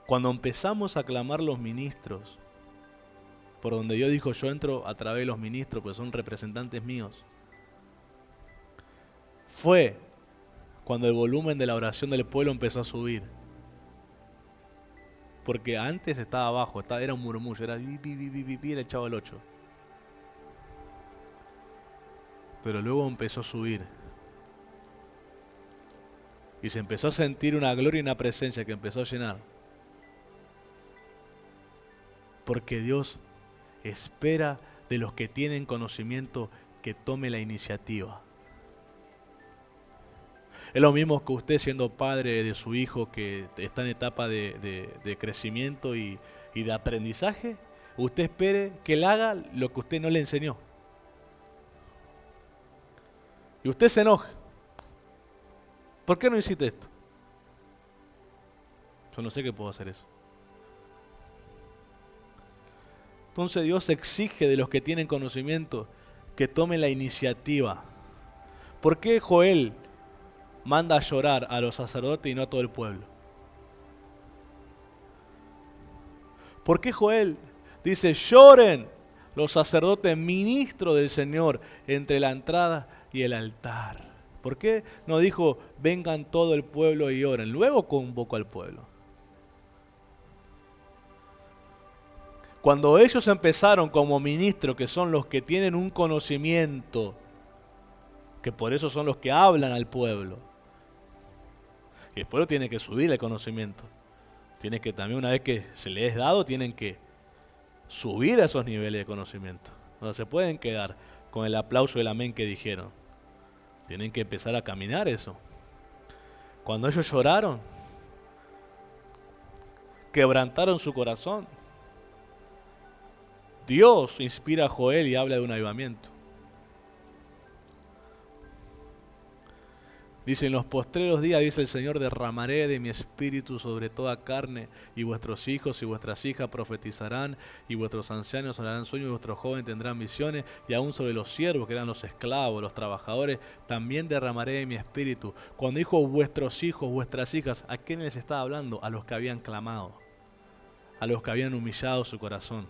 Cuando empezamos a clamar los ministros, por donde Dios dijo, yo entro a través de los ministros, pues son representantes míos. Fue cuando el volumen de la oración del pueblo empezó a subir. Porque antes estaba abajo, era un murmullo, era era el Chavo del 8. Pero luego empezó a subir. Y se empezó a sentir una gloria y una presencia que empezó a llenar. Porque Dios espera de los que tienen conocimiento que tome la iniciativa. Es lo mismo que usted siendo padre de su hijo que está en etapa de crecimiento y de aprendizaje. Usted espere que él haga lo que usted no le enseñó. Y usted se enoja. ¿Por qué no hiciste esto? Yo no sé qué puedo hacer eso. Entonces Dios exige de los que tienen conocimiento que tomen la iniciativa. ¿Por qué Joel manda a llorar a los sacerdotes y no a todo el pueblo? ¿Por qué Joel dice lloren los sacerdotes ministros del Señor entre la entrada y el altar? ¿Por qué no dijo vengan todo el pueblo y oren? Luego convocó al pueblo. Cuando ellos empezaron como ministros, que son los que tienen un conocimiento, que por eso son los que hablan al pueblo, y el pueblo tiene que subir el conocimiento. Tiene que también, una vez que se les es dado, tienen que subir a esos niveles de conocimiento. No se pueden quedar con el aplauso y el amén que dijeron. Tienen que empezar a caminar eso. Cuando ellos lloraron, quebrantaron su corazón, Dios inspira a Joel y habla de un avivamiento. Dice, en los postreros días, dice el Señor, derramaré de mi espíritu sobre toda carne, y vuestros hijos y vuestras hijas profetizarán, y vuestros ancianos harán sueños, y vuestros jóvenes tendrán visiones, y aún sobre los siervos, que eran los esclavos, los trabajadores, también derramaré de mi espíritu. Cuando dijo vuestros hijos, vuestras hijas, ¿a quiénes les estaba hablando? A los que habían clamado, a los que habían humillado su corazón.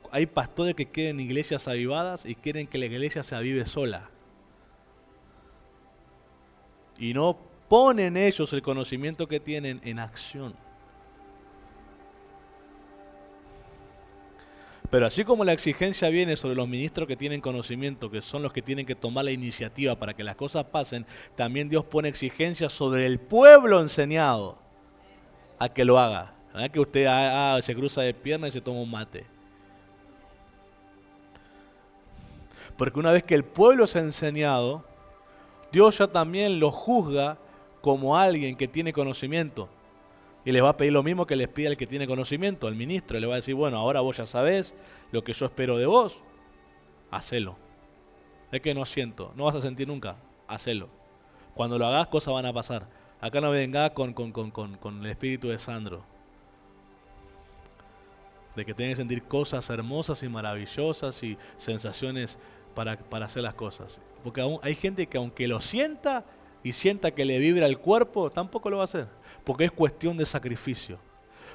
Hay pastores que quieren iglesias avivadas y quieren que la iglesia se avive sola. Y no ponen ellos el conocimiento que tienen en acción. Pero así como la exigencia viene sobre los ministros que tienen conocimiento, que son los que tienen que tomar la iniciativa para que las cosas pasen, también Dios pone exigencias sobre el pueblo enseñado a que lo haga. No es que usted se cruza de piernas y se toma un mate. Porque una vez que el pueblo es enseñado, Dios ya también lo juzga como alguien que tiene conocimiento. Y les va a pedir lo mismo que les pide al que tiene conocimiento, al ministro. Le va a decir, bueno, ahora vos ya sabés lo que yo espero de vos. Hacelo. Es que no siento, no vas a sentir nunca. Hacelo. Cuando lo hagas, cosas van a pasar. Acá no venga con el espíritu de Sandro. De que tienen que sentir cosas hermosas y maravillosas y sensaciones para hacer las cosas. Porque aún hay gente que aunque lo sienta y sienta que le vibra el cuerpo, tampoco lo va a hacer. Porque es cuestión de sacrificio.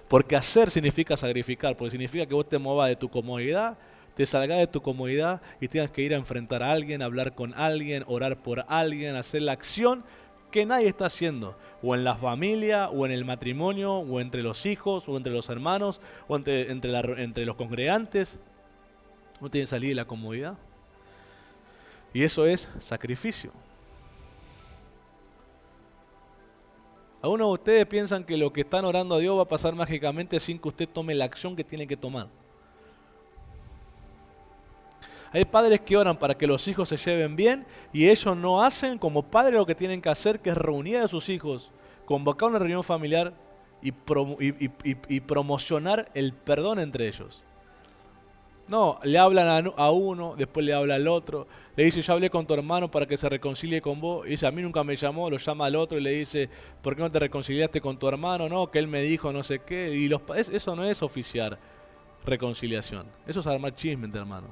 Porque hacer significa sacrificar, porque significa que vos te movas de tu comodidad, te salgas de tu comodidad y tengas que ir a enfrentar a alguien, hablar con alguien, orar por alguien, hacer la acción que nadie está haciendo, o en la familia, o en el matrimonio, o entre los hijos, o entre los hermanos, o entre los congregantes. No tiene que salir de la comodidad. Y eso es sacrificio. Algunos de ustedes piensan que lo que están orando a Dios va a pasar mágicamente sin que usted tome la acción que tiene que tomar. Hay padres que oran para que los hijos se lleven bien y ellos no hacen como padres lo que tienen que hacer, que es reunir a sus hijos, convocar una reunión familiar y promocionar el perdón entre ellos. No, le hablan a uno, después le habla al otro, le dice, yo hablé con tu hermano para que se reconcilie con vos, y dice, a mí nunca me llamó, lo llama al otro y le dice, ¿por qué no te reconciliaste con tu hermano? No, que él me dijo no sé qué, y eso no es oficiar reconciliación, eso es armar chisme entre hermanos.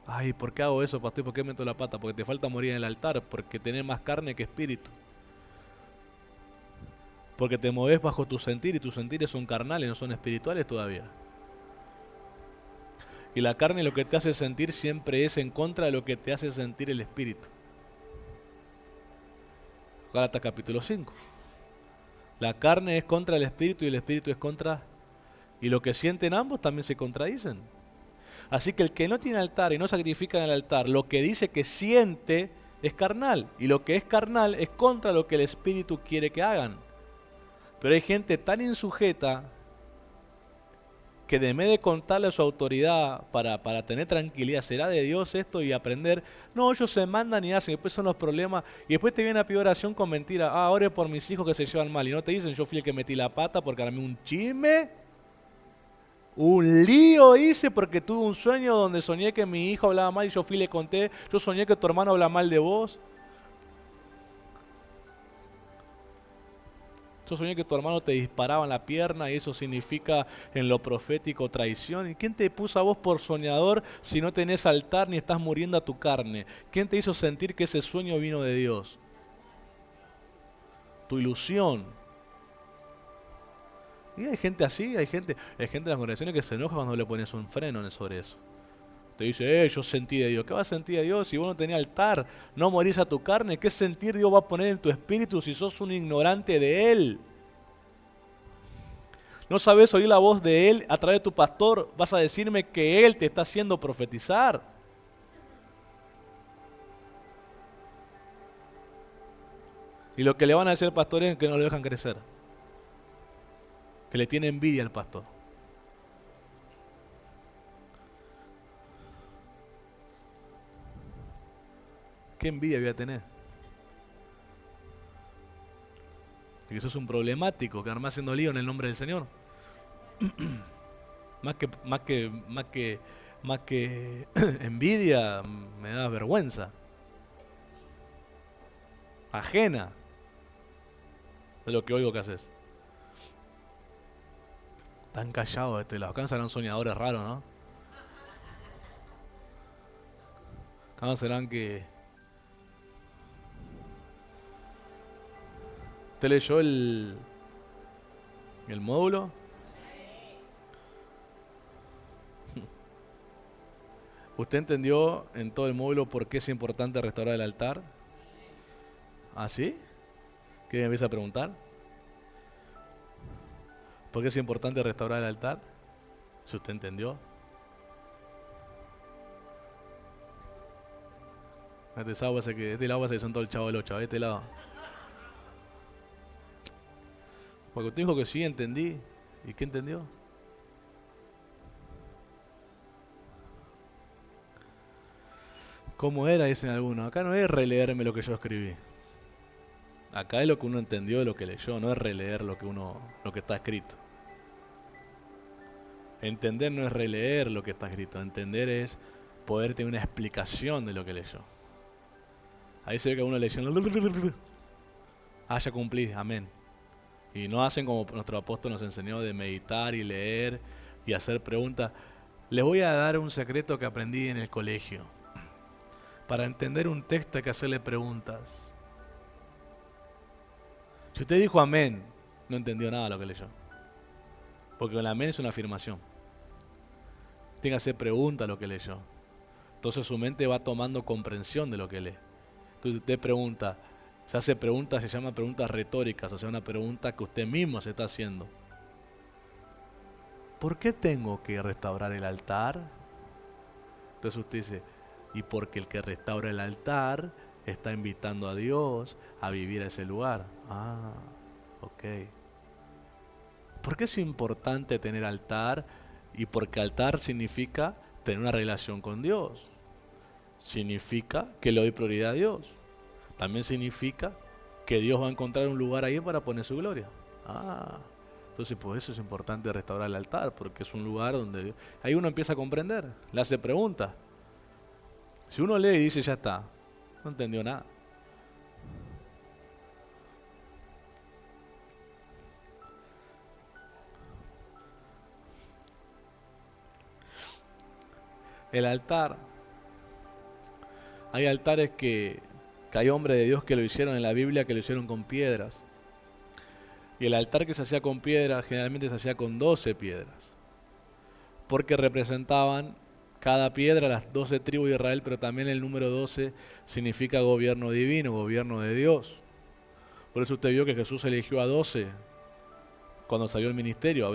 Ay, ¿por qué hago eso, pastor? ¿Por qué meto la pata? Porque te falta morir en el altar, porque tenés más carne que espíritu. Porque te moves bajo tu sentir y tus sentires son carnales, no son espirituales todavía. Y la carne lo que te hace sentir siempre es en contra de lo que te hace sentir el espíritu. Gálatas capítulo 5. La carne es contra el espíritu y el espíritu es contra... Y lo que sienten ambos también se contradicen. Así que el que no tiene altar y no sacrifica en el altar, lo que dice que siente es carnal. Y lo que es carnal es contra lo que el espíritu quiere que hagan. Pero hay gente tan insujeta que en vez de contarle a su autoridad para tener tranquilidad, será de Dios esto y aprender, no, ellos se mandan y hacen, después son los problemas, y después te vienen a pedir oración con mentira, ore por mis hijos que se llevan mal, y no te dicen, yo fui el que metí la pata porque armé un chisme, un lío hice porque tuve un sueño donde soñé que mi hijo hablaba mal y yo fui y le conté, yo soñé que tu hermano habla mal de vos. Yo soñé que tu hermano te disparaba en la pierna y eso significa en lo profético traición. ¿Y quién te puso a vos por soñador si no tenés altar ni estás muriendo a tu carne? ¿Quién te hizo sentir que ese sueño vino de Dios? Tu ilusión. Y hay gente así, hay gente en las congregaciones que se enoja cuando le pones un freno sobre eso. Te dice, yo sentí de Dios. ¿Qué va a sentir de Dios si vos no tenés altar? No morís a tu carne. ¿Qué sentir Dios va a poner en tu espíritu si sos un ignorante de Él? No sabes oír la voz de Él a través de tu pastor. Vas a decirme que Él te está haciendo profetizar. Y lo que le van a decir al pastor es que no lo dejan crecer. Que le tiene envidia al pastor. ¿Qué envidia voy a tener? De que sos un problemático, que armás haciendo lío en el nombre del Señor. más que envidia, me da vergüenza. Ajena de lo que oigo que haces. Tan callados de este lado. Acá serán soñadores raros, ¿no? Acá serán que... ¿Usted leyó el módulo? ¿Usted entendió en todo el módulo por qué es importante restaurar el altar? ¿Ah, sí? ¿Qué me empieza a preguntar? ¿Por qué es importante restaurar el altar? Si usted entendió. Este lado se son todo el chavo del 8, este lado. Porque usted dijo que sí, entendí. ¿Y qué entendió? ¿Cómo era? Dicen algunos. Acá no es releerme lo que yo escribí. Acá es lo que uno entendió de lo que leyó, no es releer lo que está escrito. Entender no es releer lo que está escrito, entender es poder tener una explicación de lo que leyó. Ahí se ve que uno leyendo, ya cumplí, amén. Y no hacen como nuestro apóstol nos enseñó de meditar y leer y hacer preguntas. Les voy a dar un secreto que aprendí en el colegio. Para entender un texto hay que hacerle preguntas. Si usted dijo amén, no entendió nada de lo que leyó. Porque el amén es una afirmación. Tiene que hacer preguntas a lo que leyó. Entonces su mente va tomando comprensión de lo que lee. Entonces usted pregunta, se hace preguntas, se llama preguntas retóricas, o sea, una pregunta que usted mismo se está haciendo. ¿Por qué tengo que restaurar el altar? Entonces usted dice, y porque el que restaura el altar está invitando a Dios a vivir a ese lugar. Ah, ok. ¿Por qué es importante tener altar? Y porque altar significa tener una relación con Dios. Significa que le doy prioridad a Dios. También significa que Dios va a encontrar un lugar ahí para poner su gloria. Ah, entonces por eso es importante restaurar el altar, porque es un lugar donde Dios... Ahí uno empieza a comprender, le hace preguntas. Si uno lee y dice ya está, no entendió nada. El altar, hay altares que hay hombres de Dios que lo hicieron en la Biblia, que lo hicieron con piedras. Y el altar que se hacía con piedras generalmente se hacía con 12 piedras, porque representaban cada piedra las 12 tribus de Israel, pero también el número 12 significa gobierno divino, gobierno de Dios. Por eso usted vio que Jesús eligió a 12 cuando salió el ministerio,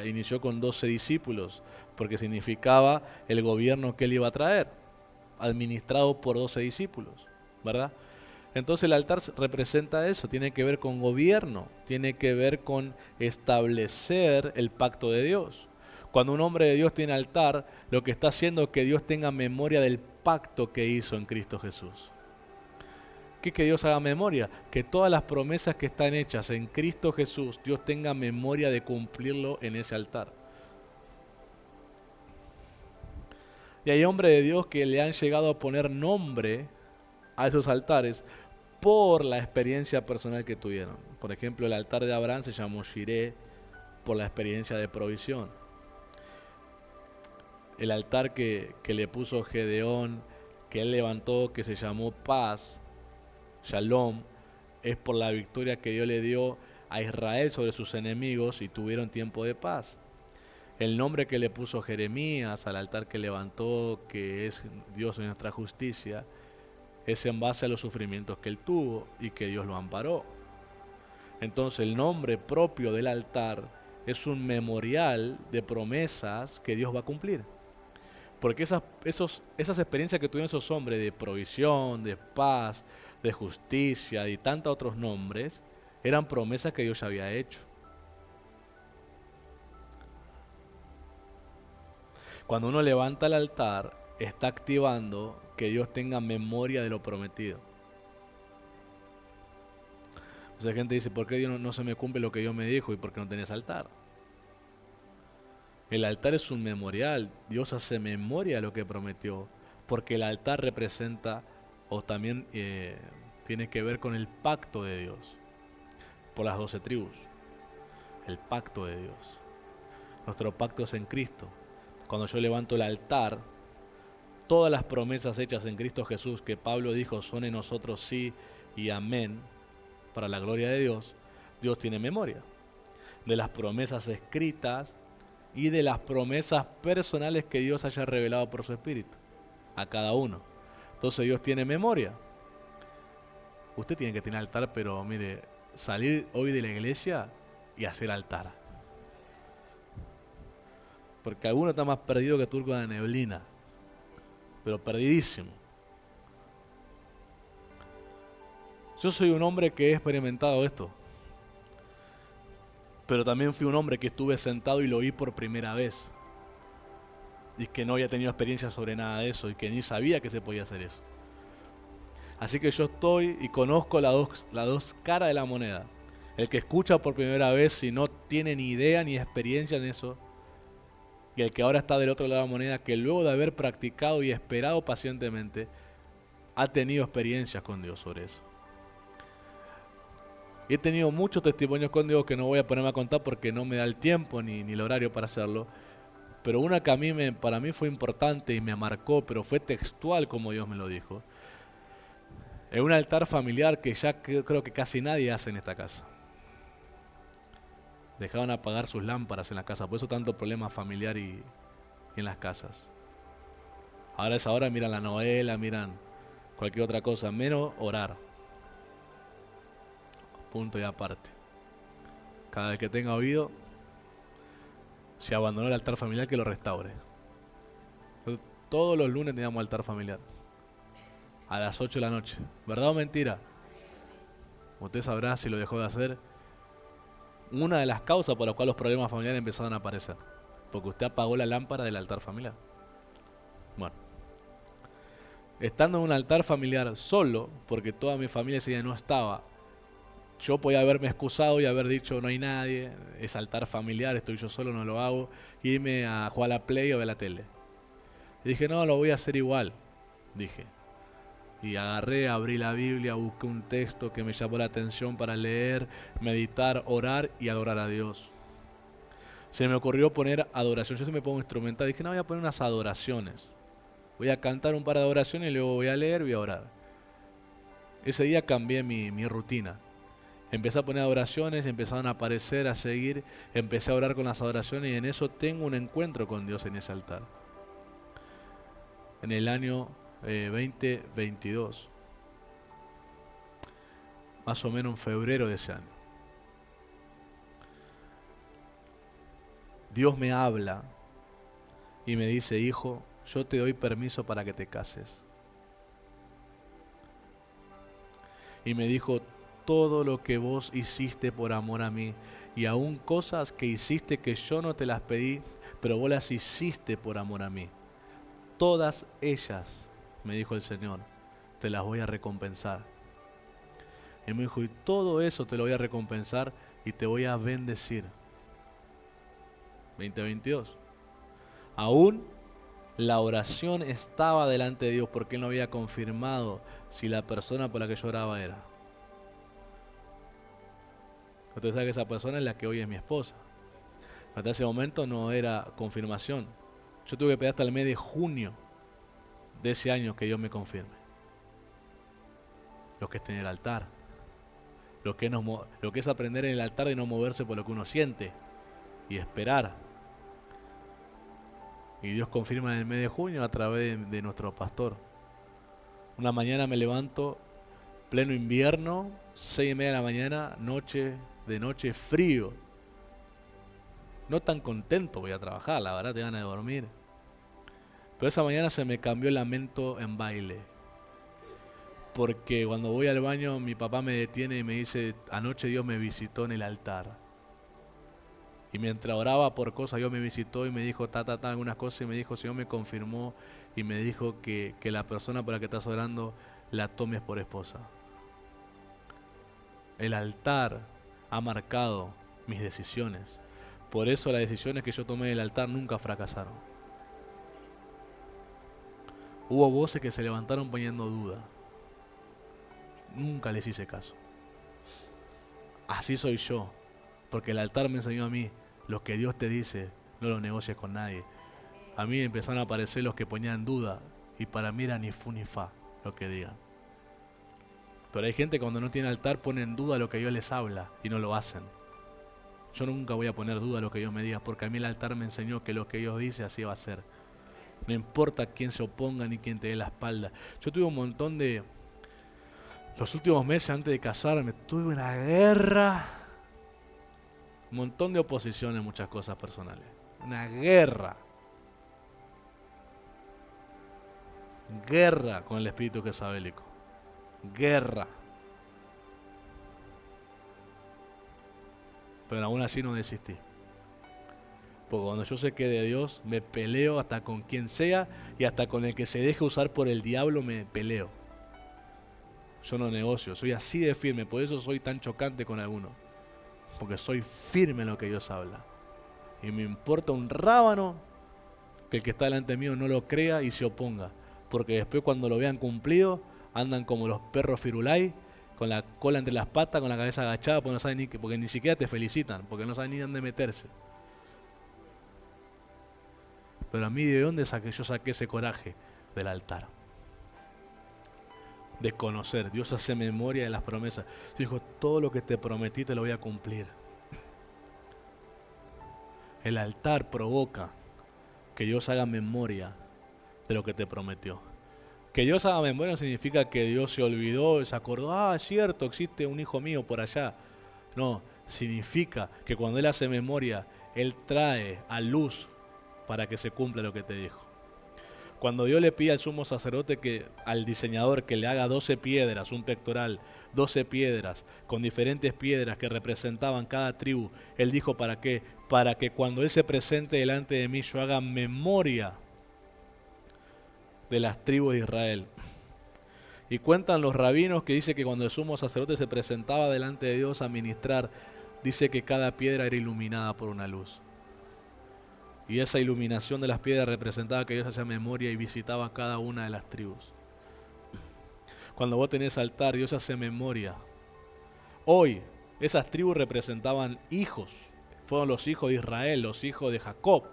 inició con 12 discípulos, porque significaba el gobierno que él iba a traer, administrado por 12 discípulos, ¿verdad? Entonces el altar representa eso, tiene que ver con gobierno, tiene que ver con establecer el pacto de Dios. Cuando un hombre de Dios tiene altar, lo que está haciendo es que Dios tenga memoria del pacto que hizo en Cristo Jesús. ¿Qué es que Dios haga memoria? Que todas las promesas que están hechas en Cristo Jesús, Dios tenga memoria de cumplirlo en ese altar. Y hay hombres de Dios que le han llegado a poner nombre a esos altares por la experiencia personal que tuvieron. Por ejemplo, el altar de Abraham se llamó Shireh por la experiencia de provisión. El altar que le puso Gedeón, que él levantó, que se llamó Paz, Shalom, es por la victoria que Dios le dio a Israel sobre sus enemigos y tuvieron tiempo de paz. El nombre que le puso Jeremías al altar que levantó, que es Dios en nuestra justicia, es en base a los sufrimientos que él tuvo y que Dios lo amparó. Entonces el nombre propio del altar es un memorial de promesas que Dios va a cumplir. Porque esas experiencias que tuvieron esos hombres de provisión, de paz, de justicia y tantos otros nombres, eran promesas que Dios había hecho. Cuando uno levanta el altar, está activando que Dios tenga memoria de lo prometido. O sea, gente dice, ¿por qué Dios no se me cumple lo que Dios me dijo y por qué no tenés altar? El altar es un memorial. Dios hace memoria de lo que prometió, porque el altar representa o también tiene que ver con el pacto de Dios por las 12 tribus. El pacto de Dios. Nuestro pacto es en Cristo. Cuando yo levanto el altar, todas las promesas hechas en Cristo Jesús que Pablo dijo son en nosotros sí y amén para la gloria de Dios, Dios tiene memoria de las promesas escritas y de las promesas personales que Dios haya revelado por su Espíritu a cada uno. Entonces Dios tiene memoria. Usted tiene que tener altar, pero mire, salir hoy de la iglesia y hacer altar. Porque alguno está más perdido que turco de la neblina, pero perdidísimo. Yo soy un hombre que he experimentado esto. Pero también fui un hombre que estuve sentado y lo oí por primera vez. Y que no había tenido experiencia sobre nada de eso y que ni sabía que se podía hacer eso. Así que yo estoy y conozco las dos caras de la moneda. El que escucha por primera vez y no tiene ni idea ni experiencia en eso. Y el que ahora está del otro lado de la moneda, que luego de haber practicado y esperado pacientemente, ha tenido experiencias con Dios sobre eso. Y he tenido muchos testimonios con Dios que no voy a ponerme a contar porque no me da el tiempo ni el horario para hacerlo. Pero una que para mí fue importante y me marcó, pero fue textual como Dios me lo dijo. Es un altar familiar que ya creo que casi nadie hace en esta casa. Dejaban apagar sus lámparas en la casa, por eso tanto problema familiar y en las casas. Ahora a esa hora miran la novela, miran cualquier otra cosa, menos orar. Punto y aparte. Cada vez que tenga oído, si abandonó el altar familiar, que lo restaure. Todos los lunes teníamos altar familiar. A las 8 de la noche. ¿Verdad o mentira? Usted sabrá si lo dejó de hacer. Una de las causas por las cuales los problemas familiares empezaron a aparecer. Porque usted apagó la lámpara del altar familiar. Bueno. Estando en un altar familiar solo, porque toda mi familia ese día no estaba, yo podía haberme excusado y haber dicho no hay nadie, es altar familiar, estoy yo solo, no lo hago, irme a jugar a la Play o ver la tele. Y dije, no, lo voy a hacer igual, dije. Y agarré, abrí la Biblia, busqué un texto que me llamó la atención para leer, meditar, orar y adorar a Dios. Se me ocurrió poner adoración, yo siempre me pongo instrumental, dije, no, voy a poner unas adoraciones. Voy a cantar un par de adoraciones y luego voy a leer y voy a orar. Ese día cambié mi rutina. Empecé a poner adoraciones, empezaron a aparecer, a seguir, empecé a orar con las adoraciones y en eso tengo un encuentro con Dios en ese altar. En el año 2022, más o menos en febrero de ese año. Dios me habla y me dice, hijo, yo te doy permiso para que te cases. Y me dijo, todo lo que vos hiciste por amor a mí, y aún cosas que hiciste que yo no te las pedí, pero vos las hiciste por amor a mí. Todas ellas, me dijo el Señor, te las voy a recompensar. Y me dijo, y todo eso te lo voy a recompensar y te voy a bendecir. 2022. Aún la oración estaba delante de Dios porque Él no había confirmado si la persona por la que yo oraba era. Usted sabe que esa persona es la que hoy es mi esposa. Hasta ese momento no era confirmación. Yo tuve que pedir hasta el mes de junio de ese año que Dios me confirme. Lo que está en el altar. Lo que es aprender en el altar de no moverse por lo que uno siente. Y esperar. Y Dios confirma en el mes de junio a través de nuestro pastor. Una mañana me levanto, pleno invierno, 6:30 de la mañana, de noche, frío. No tan contento voy a trabajar, la verdad, te ganas de dormir. Pero esa mañana se me cambió el lamento en baile. Porque cuando voy al baño, mi papá me detiene y me dice, anoche Dios me visitó en el altar. Y mientras oraba por cosas, Dios me visitó y me dijo algunas cosas y me dijo, Señor me confirmó y me dijo que la persona por la que estás orando la tomes por esposa. El altar ha marcado mis decisiones. Por eso las decisiones que yo tomé en el altar nunca fracasaron. Hubo voces que se levantaron poniendo duda. Nunca les hice caso. Así soy yo, porque el altar me enseñó a mí, lo que Dios te dice, no lo negocies con nadie. A mí empezaron a aparecer los que ponían duda, y para mí era ni fu ni fa lo que digan. Pero hay gente que cuando no tiene altar pone en duda lo que Dios les habla, y no lo hacen. Yo nunca voy a poner duda lo que Dios me diga, porque a mí el altar me enseñó que lo que Dios dice así va a ser. No importa quién se oponga ni quién te dé la espalda. Yo tuve un montón de... Los últimos meses antes de casarme, tuve una guerra. Un montón de oposición en muchas cosas personales. Una guerra. Guerra con el espíritu jezabélico. Guerra. Pero aún así no desistí. Porque cuando yo sé que de Dios, me peleo hasta con quien sea y hasta con el que se deje usar por el diablo me peleo. Yo no negocio, soy así de firme, por eso soy tan chocante con algunos. Porque soy firme en lo que Dios habla. Y me importa un rábano que el que está delante mío no lo crea y se oponga. Porque después cuando lo vean cumplido, andan como los perros firulais, con la cola entre las patas, con la cabeza agachada, porque, no saben porque ni siquiera te felicitan, porque no saben ni dónde meterse. Pero a mí, ¿de dónde yo saqué ese coraje? Del altar. De conocer. Dios hace memoria de las promesas. Dios dijo, todo lo que te prometí te lo voy a cumplir. El altar provoca que Dios haga memoria de lo que te prometió. Que Dios haga memoria no significa que Dios se olvidó, se acordó, es cierto, existe un hijo mío por allá. No, significa que cuando Él hace memoria, Él trae a luz para que se cumpla lo que te dijo. Cuando Dios le pide al sumo sacerdote, al diseñador, que le haga 12 piedras, un pectoral, 12 piedras, con diferentes piedras que representaban cada tribu, Él dijo, ¿para qué? Para que cuando Él se presente delante de mí, yo haga memoria de las tribus de Israel. Y cuentan los rabinos que dice que cuando el sumo sacerdote se presentaba delante de Dios a ministrar, dice que cada piedra era iluminada por una luz. Y esa iluminación de las piedras representaba que Dios hacía memoria y visitaba cada una de las tribus. Cuando vos tenés altar, Dios hace memoria. Hoy, esas tribus representaban hijos. Fueron los hijos de Israel, los hijos de Jacob.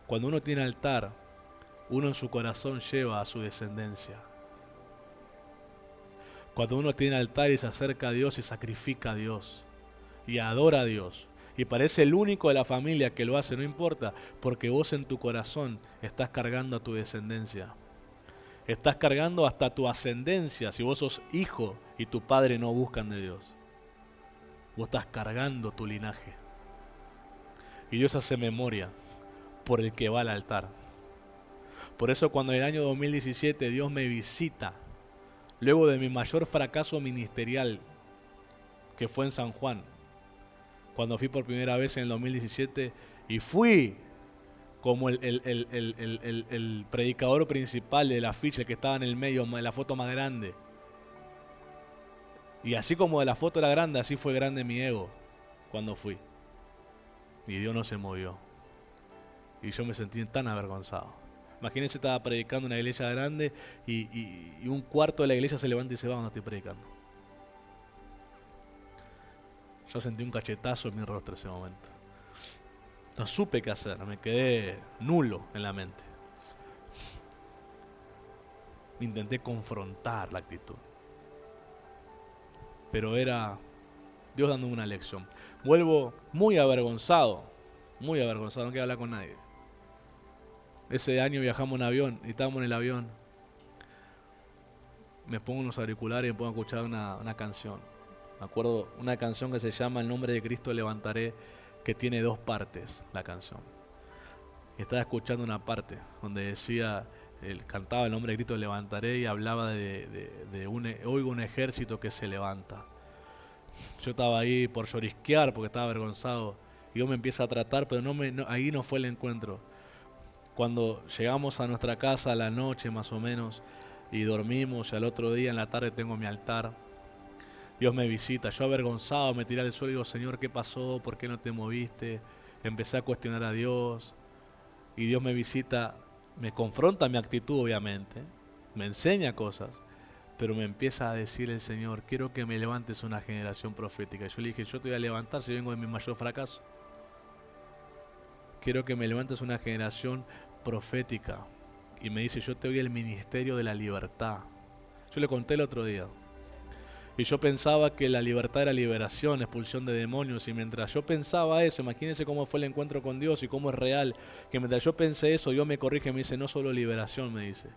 Cuando uno tiene altar, uno en su corazón lleva a su descendencia. Cuando uno tiene altar y se acerca a Dios y sacrifica a Dios y adora a Dios y parece el único de la familia que lo hace, no importa, porque vos en tu corazón estás cargando a tu descendencia. Estás cargando hasta tu ascendencia si vos sos hijo y tu padre no buscan de Dios. Vos estás cargando tu linaje. Y Dios hace memoria por el que va al altar. Por eso cuando en el año 2017 Dios me visita, luego de mi mayor fracaso ministerial, que fue en San Juan, cuando fui por primera vez en el 2017, y fui como el predicador principal de la afiche que estaba en el medio, de la foto más grande. Y así como de la foto era grande, así fue grande mi ego cuando fui. Y Dios no se movió. Y yo me sentí tan avergonzado. Imagínense, estaba predicando en una iglesia grande y un cuarto de la iglesia se levanta y se va cuando estoy predicando. Yo sentí un cachetazo en mi rostro en ese momento. No supe qué hacer, me quedé nulo en la mente. Intenté confrontar la actitud. Pero era Dios dándome una lección. Vuelvo muy avergonzado, no quiero hablar con nadie. Ese año viajamos en avión y estábamos en el avión. Me pongo unos auriculares y me pongo a escuchar una canción. Me acuerdo una canción que se llama El nombre de Cristo levantaré, que tiene 2 partes la canción. Y estaba escuchando una parte donde decía, cantaba El nombre de Cristo levantaré y hablaba oigo un ejército que se levanta. Yo estaba ahí por llorisquear porque estaba avergonzado. Y Dios me empieza a tratar, pero ahí no fue el encuentro. Cuando llegamos a nuestra casa a la noche más o menos y dormimos, y al otro día en la tarde tengo mi altar, Dios me visita. Yo avergonzado me tiré al suelo y digo, Señor, ¿qué pasó? ¿Por qué no te moviste? Empecé a cuestionar a Dios y Dios me visita, me confronta mi actitud obviamente, me enseña cosas, pero me empieza a decir el Señor, quiero que me levantes una generación profética. Y yo le dije, yo te voy a levantar si vengo de mi mayor fracaso. Quiero que me levantes una generación profética. Y me dice, yo te doy el ministerio de la libertad. Yo le conté el otro día. Y yo pensaba que la libertad era liberación, expulsión de demonios. Y mientras yo pensaba eso, imagínense cómo fue el encuentro con Dios y cómo es real. Que mientras yo pensé eso, Dios me corrige y me dice, no solo liberación, me dice.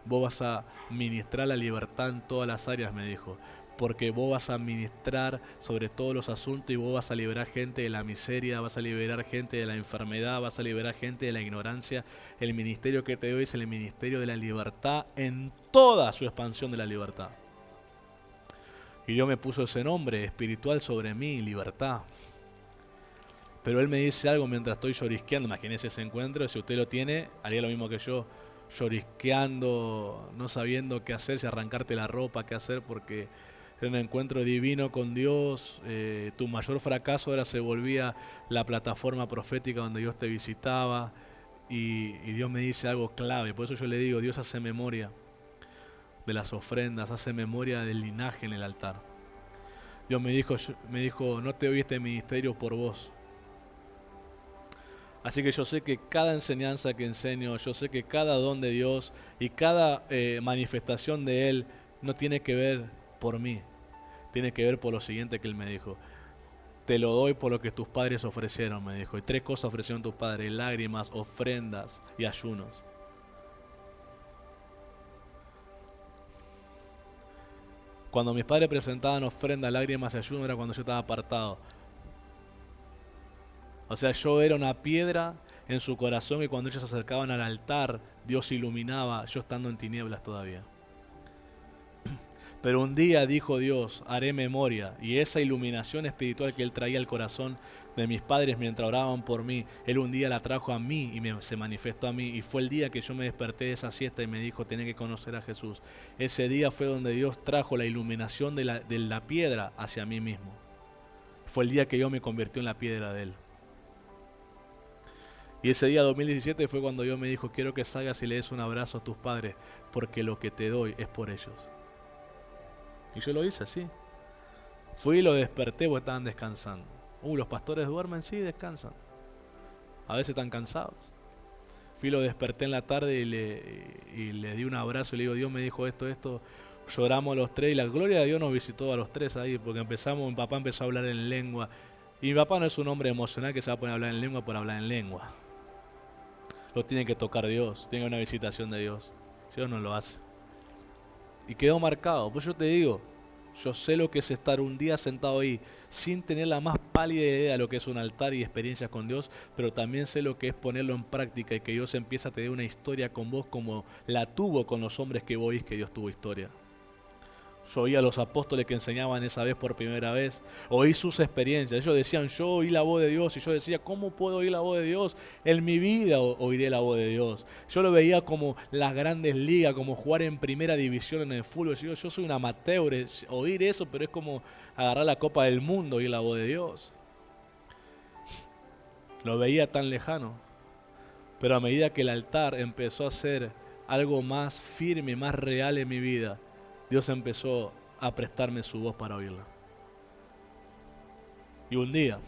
Vos vas a ministrar la libertad en todas las áreas, me dijo. Porque vos vas a ministrar sobre todos los asuntos y vos vas a liberar gente de la miseria, vas a liberar gente de la enfermedad, vas a liberar gente de la ignorancia. El ministerio que te doy es el ministerio de la libertad en toda su expansión de la libertad. Y Dios me puso ese nombre espiritual sobre mí, libertad. Pero Él me dice algo mientras estoy llorisqueando. Imagínese ese encuentro, si usted lo tiene, haría lo mismo que yo. Llorisqueando, no sabiendo qué hacer, si arrancarte la ropa, qué hacer, porque era un encuentro divino con Dios. Tu mayor fracaso ahora se volvía la plataforma profética donde Dios te visitaba. Y Dios me dice algo clave. Por eso yo le digo, Dios hace memoria de las ofrendas, hace memoria del linaje en el altar. Dios me dijo, no te doy este ministerio por vos. Así que yo sé que cada enseñanza que enseño, yo sé que cada don de Dios y cada manifestación de Él no tiene que ver por mí, tiene que ver por lo siguiente que Él me dijo. Te lo doy por lo que tus padres ofrecieron, me dijo. Y 3 cosas ofrecieron tus padres: lágrimas, ofrendas y ayunos. Cuando mis padres presentaban ofrendas, lágrimas y ayunos era cuando yo estaba apartado. O sea, yo era una piedra en su corazón y cuando ellos se acercaban al altar, Dios iluminaba, yo estando en tinieblas todavía. Pero un día dijo Dios, haré memoria, y esa iluminación espiritual que Él traía al corazón de mis padres mientras oraban por mí, Él un día la trajo a mí y se manifestó a mí, y fue el día que yo me desperté de esa siesta y me dijo, tenés que conocer a Jesús. Ese día fue donde Dios trajo la iluminación de la piedra hacia mí mismo. Fue el día que yo me convirtió en la piedra de Él. Y ese día 2017 fue cuando Dios me dijo, quiero que salgas y le des un abrazo a tus padres, porque lo que te doy es por ellos. Y yo lo hice así. Fui y lo desperté porque estaban descansando. Los pastores duermen, sí, descansan. A veces están cansados. Fui y lo desperté en la tarde y le di un abrazo y le digo, Dios me dijo esto. Lloramos los 3 y la gloria de Dios nos visitó a los 3 ahí, porque mi papá empezó a hablar en lengua. Y mi papá no es un hombre emocional que se va a poner a hablar en lengua por hablar en lengua. Lo tiene que tocar Dios, tiene una visitación de Dios. Dios no lo hace. Y quedó marcado. Pues yo te digo, yo sé lo que es estar un día sentado ahí sin tener la más pálida idea de lo que es un altar y experiencias con Dios, pero también sé lo que es ponerlo en práctica y que Dios empieza a tener una historia con vos como la tuvo con los hombres que vos oís que Dios tuvo historia. Yo oí a los apóstoles que enseñaban esa vez por primera vez, oí sus experiencias. Ellos decían, yo oí la voz de Dios, y yo decía, ¿cómo puedo oír la voz de Dios? En mi vida oiré la voz de Dios. Yo lo veía como las grandes ligas, como jugar en primera división en el fútbol. Yo soy un amateur, oír eso, pero es como agarrar la copa del mundo, oír la voz de Dios. Lo veía tan lejano, pero a medida que el altar empezó a ser algo más firme, más real en mi vida, Dios empezó a prestarme su voz para oírla. Y un día,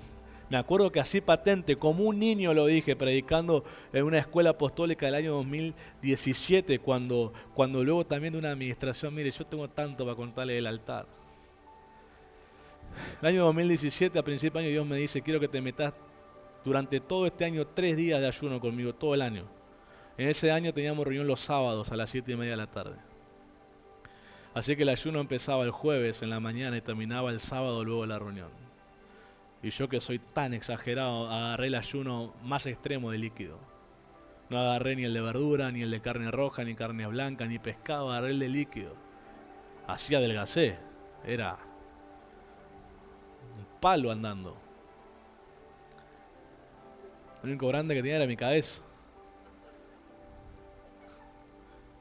me acuerdo que así patente, como un niño lo dije, predicando en una escuela apostólica del año 2017, cuando luego también de una administración, mire, yo tengo tanto para contarle del altar. El año 2017, a principio de año, Dios me dice, quiero que te metas durante todo este año 3 días de ayuno conmigo, todo el año. En ese año teníamos reunión los sábados a las 7:30 de la tarde. Así que el ayuno empezaba el jueves en la mañana y terminaba el sábado luego de la reunión. Y yo que soy tan exagerado, agarré el ayuno más extremo de líquido. No agarré ni el de verdura, ni el de carne roja, ni carne blanca, ni pescado, agarré el de líquido. Así adelgacé. Era un palo andando. Lo único grande que tenía era mi cabeza.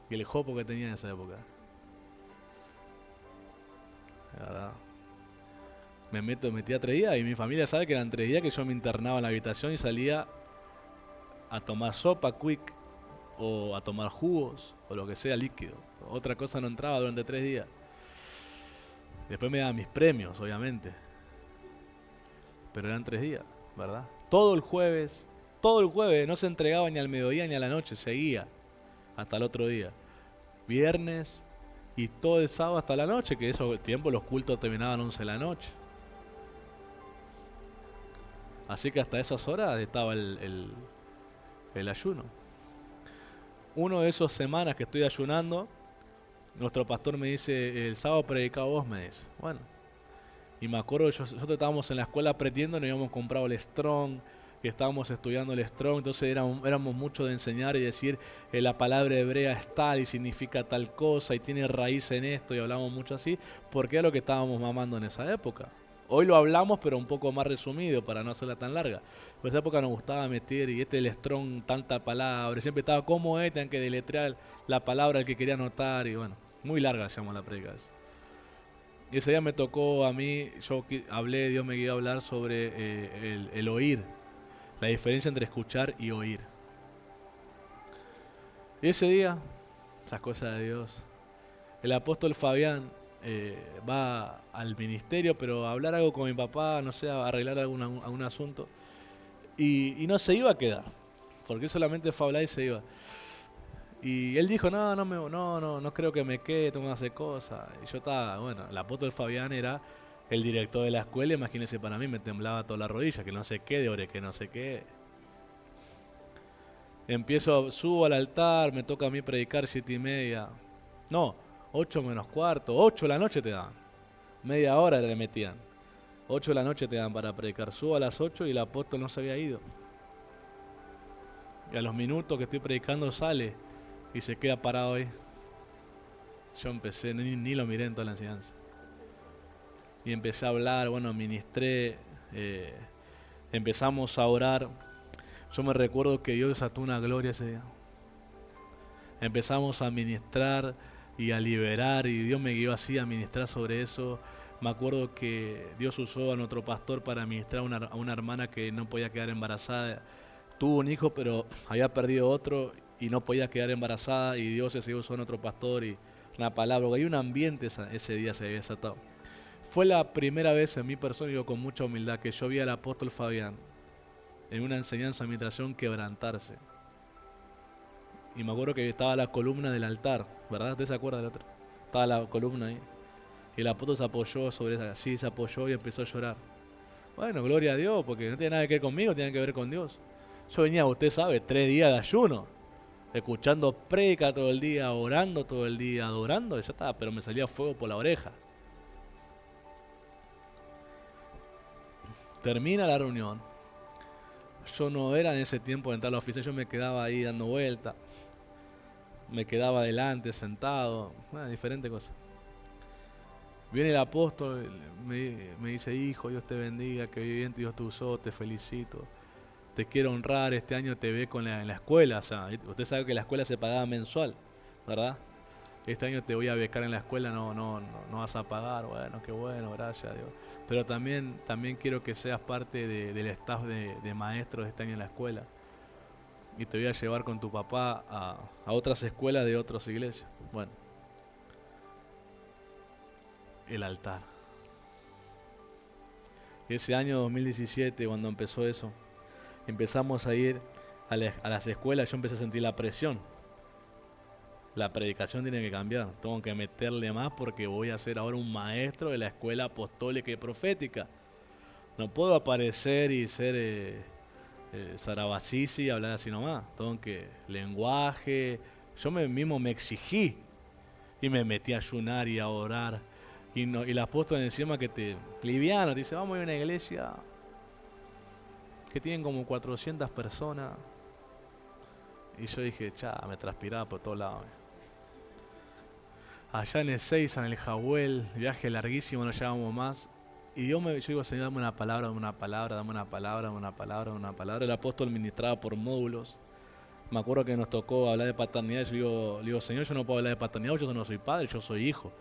Y el jopo que tenía en esa época. La verdad. Me metí a 3 días y mi familia sabe que eran 3 días que yo me internaba en la habitación y salía a tomar sopa quick o a tomar jugos o lo que sea líquido. Otra cosa no entraba durante 3 días. Después me daban mis premios, obviamente. Pero eran 3 días, ¿verdad? Todo el jueves, no se entregaba ni al mediodía ni a la noche, seguía hasta el otro día. Viernes y todo el sábado hasta la noche, que esos tiempos los cultos terminaban 11 de la noche. Así que hasta esas horas estaba el ayuno. Uno de esas semanas que estoy ayunando, nuestro pastor me dice, el sábado predicado vos, me dice. Bueno, y me acuerdo, nosotros estábamos en la escuela aprendiendo, nos habíamos comprado el Strong, que estábamos estudiando el Strong, entonces éramos mucho de enseñar y decir la palabra hebrea es tal y significa tal cosa y tiene raíz en esto y hablamos mucho así, porque era lo que estábamos mamando en esa época. Hoy lo hablamos pero un poco más resumido para no hacerla tan larga. En esa época nos gustaba meter y el Strong tanta palabra, siempre estaba como tenían que deletrear la palabra al que quería anotar y bueno, muy larga hacíamos la predica. Y ese día me tocó a mí, hablé, Dios me guió a hablar sobre el oír, la diferencia entre escuchar y oír. Y ese día, esas cosas de Dios, el apóstol Fabián va al ministerio, pero a hablar algo con mi papá, no sé, a arreglar algún asunto. Y no se iba a quedar, porque solamente fue a hablar y se iba. Y él dijo, no creo que me quede, tengo que hacer cosas. Y yo estaba, bueno, el apóstol Fabián era el director de la escuela, imagínense, para mí me temblaba toda la rodilla, que no se quede, ore, que no se quede. Subo al altar, me toca a mí predicar 7:30. No, 8 menos cuarto, 8 de la noche te dan. Media hora le metían. 8 de la noche te dan para predicar. Subo a las 8 y el apóstol no se había ido. Y a los minutos que estoy predicando sale y se queda parado ahí. Yo empecé, ni lo miré en toda la enseñanza. Y empecé a hablar, bueno, ministré, empezamos a orar. Yo me recuerdo que Dios desató una gloria ese día. Empezamos a ministrar y a liberar y Dios me guió así a ministrar sobre eso. Me acuerdo que Dios usó a nuestro pastor para ministrar a una hermana que no podía quedar embarazada. Tuvo un hijo pero había perdido otro y no podía quedar embarazada y Dios ese usó a nuestro pastor y una palabra. Hay un ambiente ese día se había desatado. Fue la primera vez en mi persona, y yo con mucha humildad, que yo vi al apóstol Fabián en una enseñanza de administración quebrantarse. Y me acuerdo que estaba la columna del altar, ¿verdad? ¿Usted se acuerda del otro? Estaba la columna ahí. Y el apóstol se apoyó sobre esa, sí, se apoyó y empezó a llorar. Bueno, gloria a Dios, porque no tiene nada que ver conmigo, tiene que ver con Dios. Yo venía, usted sabe, 3 días de ayuno, escuchando prédica todo el día, orando todo el día, adorando, y ya estaba, pero me salía fuego por la oreja. Termina la reunión. Yo no era en ese tiempo de entrar a la oficina, yo me quedaba ahí dando vuelta. Me quedaba adelante, sentado, diferentes cosas. Viene el apóstol, me dice, hijo, Dios te bendiga, que bien Dios te usó, te felicito. Te quiero honrar, este año te ve en la escuela, o sea, usted sabe que la escuela se pagaba mensual, ¿verdad? Este año te voy a becar en la escuela, no vas a pagar, bueno, qué bueno, gracias a Dios. Pero también quiero que seas parte del staff de maestros este año en la escuela. Y te voy a llevar con tu papá a otras escuelas de otras iglesias. Bueno, el altar. Ese año 2017, cuando empezó eso, empezamos a ir a las escuelas, yo empecé a sentir la presión. La predicación tiene que cambiar, tengo que meterle más porque voy a ser ahora un maestro de la escuela apostólica y profética. No puedo aparecer y ser Sarabasisi y hablar así nomás. Tengo que lenguaje. Yo mismo me exigí y me metí a ayunar y a orar. Y el apóstol encima que liviano, te dice, vamos a ir a una iglesia que tienen como 400 personas. Y yo dije, me transpiraba por todos lados. Allá en Ezeiza, en el Jahuel, viaje larguísimo, no llevábamos más. Y yo digo, Señor, dame una palabra, dame una palabra, dame una palabra, dame una palabra, dame una palabra. El apóstol ministraba por módulos. Me acuerdo que nos tocó hablar de paternidad. Yo digo, Señor, yo no puedo hablar de paternidad, yo no soy padre, yo soy hijo.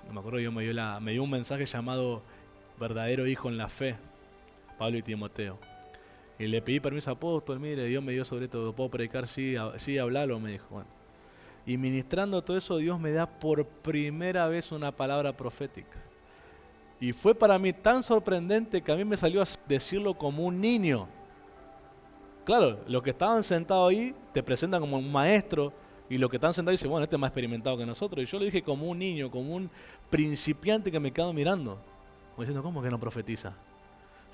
Me acuerdo que Dios me dio un mensaje llamado verdadero hijo en la fe, Pablo y Timoteo. Y le pedí permiso al apóstol, mire, Dios me dio sobre esto, ¿puedo predicar? Sí, hablarlo, me dijo. Bueno. Y ministrando todo eso, Dios me da por primera vez una palabra profética. Y fue para mí tan sorprendente que a mí me salió a decirlo como un niño. Claro, los que estaban sentados ahí te presentan como un maestro y los que están sentados dicen, bueno, este es más experimentado que nosotros. Y yo lo dije como un niño, como un principiante que me quedo mirando. Como diciendo, ¿cómo que no profetiza?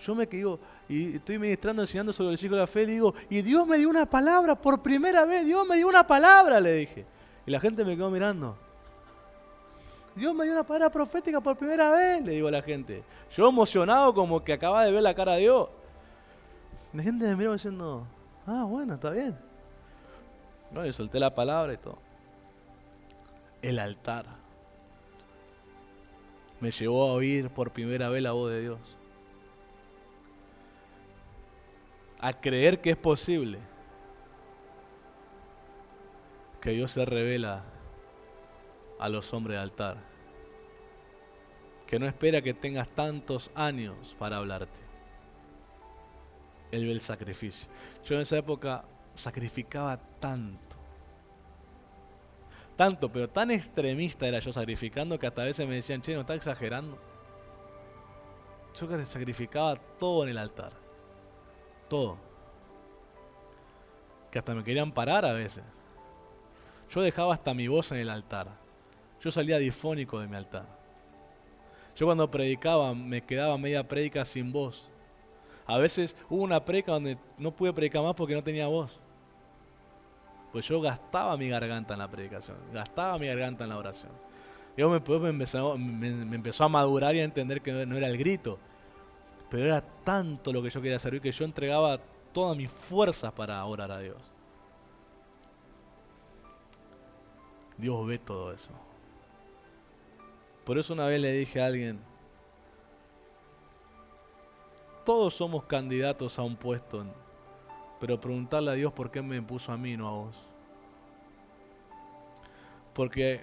Yo me quedo y estoy ministrando, enseñando sobre el ciclo de la fe y digo, y Dios me dio una palabra por primera vez, Dios me dio una palabra, le dije. Y la gente me quedó mirando. Dios me dio una palabra profética por primera vez, le digo a la gente. Yo emocionado como que acaba de ver la cara de Dios. La gente me miró diciendo, ah, bueno, está bien. No, y solté la palabra y todo. El altar me llevó a oír por primera vez la voz de Dios. A creer que es posible que Dios se revela a los hombres de altar. Que no espera que tengas tantos años para hablarte. Él ve el sacrificio. Yo en esa época sacrificaba tanto, pero tan extremista era yo sacrificando que hasta a veces me decían, che, ¿no estás exagerando? Yo sacrificaba todo en el altar. Todo. Que hasta me querían parar a veces. Yo dejaba hasta mi voz en el altar. Yo salía difónico de mi altar. Yo cuando predicaba me quedaba media prédica sin voz. A veces hubo una prédica donde no pude predicar más porque no tenía voz. Pues yo gastaba mi garganta en la predicación, gastaba mi garganta en la oración. Y después me empezó a madurar y a entender que no era el grito, pero era tanto lo que yo quería servir que yo entregaba todas mis fuerzas para orar a Dios. Dios ve todo eso. Por eso una vez le dije a alguien, todos somos candidatos a un puesto, pero preguntarle a Dios por qué me puso a mí, no a vos. Porque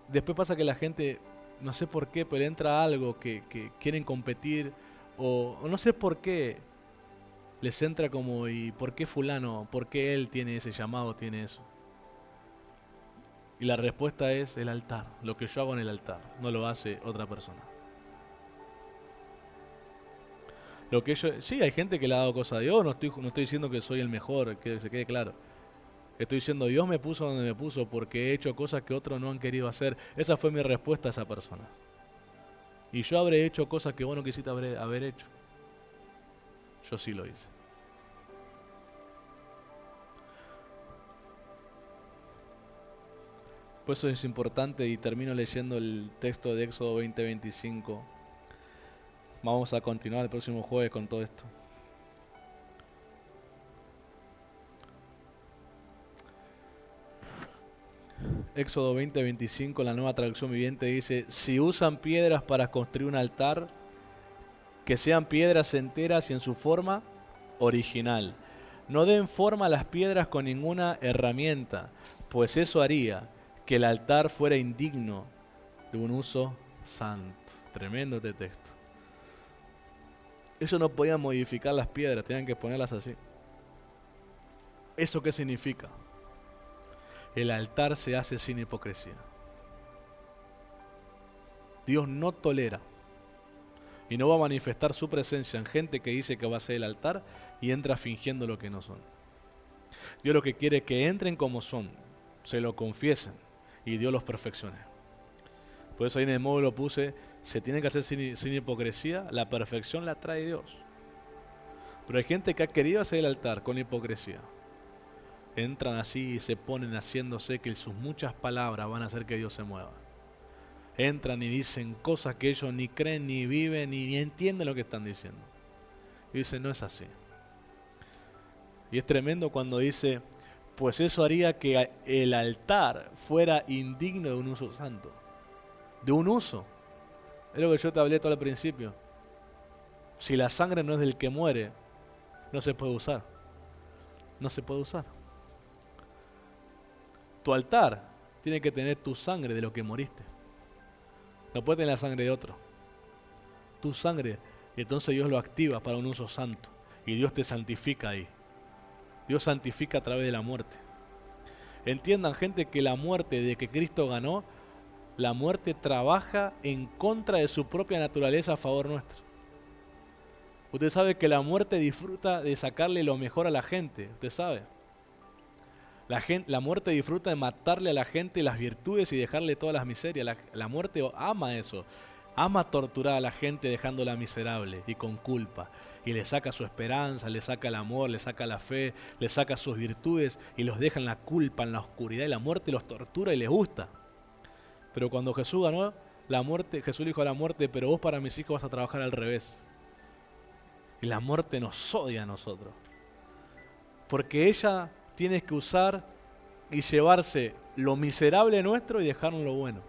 después pasa que la gente, no sé por qué, pero entra algo que quieren competir, o no sé por qué, les entra como, ¿y por qué fulano? ¿Por qué él tiene ese llamado, tiene eso? Y la respuesta es el altar, lo que yo hago en el altar, no lo hace otra persona. Lo que sí, hay gente que le ha dado cosas a Dios, no estoy diciendo que soy el mejor, que se quede claro. Estoy diciendo, Dios me puso donde me puso porque he hecho cosas que otros no han querido hacer. Esa fue mi respuesta a esa persona. Y yo habré hecho cosas que vos no quisiste haber hecho. Yo sí lo hice. Por eso es importante, y termino leyendo el texto de Éxodo 20:25. Vamos a continuar el próximo jueves con todo esto. Éxodo 20:25, la Nueva Traducción Viviente dice, si usan piedras para construir un altar, que sean piedras enteras y en su forma original. No den forma a las piedras con ninguna herramienta, pues eso haría que el altar fuera indigno de un uso santo. Tremendo este texto. Ellos no podían modificar las piedras, tenían que ponerlas así. ¿Eso qué significa? El altar se hace sin hipocresía. Dios no tolera y no va a manifestar su presencia en gente que dice que va a ser el altar y entra fingiendo lo que no son. Dios lo que quiere es que entren como son, se lo confiesen y Dios los perfeccione. Por eso ahí en el módulo puse, se tiene que hacer sin hipocresía, la perfección la trae Dios. Pero hay gente que ha querido hacer el altar con hipocresía. Entran así y se ponen haciéndose que sus muchas palabras van a hacer que Dios se mueva. Entran y dicen cosas que ellos ni creen, ni viven, ni entienden lo que están diciendo. Y dicen, no es así. Y es tremendo cuando dice, pues eso haría que el altar fuera indigno de un uso santo. De un uso. Es lo que yo te hablé todo al principio. Si la sangre no es del que muere, no se puede usar. No se puede usar. Tu altar tiene que tener tu sangre de lo que moriste. No puede tener la sangre de otro. Tu sangre. Y entonces Dios lo activa para un uso santo. Y Dios te santifica ahí. Dios santifica a través de la muerte. Entiendan, gente, que la muerte de que Cristo ganó, la muerte trabaja en contra de su propia naturaleza a favor nuestro. Usted sabe que la muerte disfruta de sacarle lo mejor a la gente. Usted sabe. La muerte disfruta de matarle a la gente las virtudes y dejarle todas las miserias. La muerte ama eso. Ama torturar a la gente dejándola miserable y con culpa. Y le saca su esperanza, le saca el amor, le saca la fe, le saca sus virtudes y los deja en la culpa, en la oscuridad. Y la muerte los tortura y les gusta. Pero cuando Jesús ganó la muerte, Jesús dijo a la muerte, pero vos para mis hijos vas a trabajar al revés. Y la muerte nos odia a nosotros. Porque ella tiene que usar y llevarse lo miserable nuestro y dejarnos lo bueno.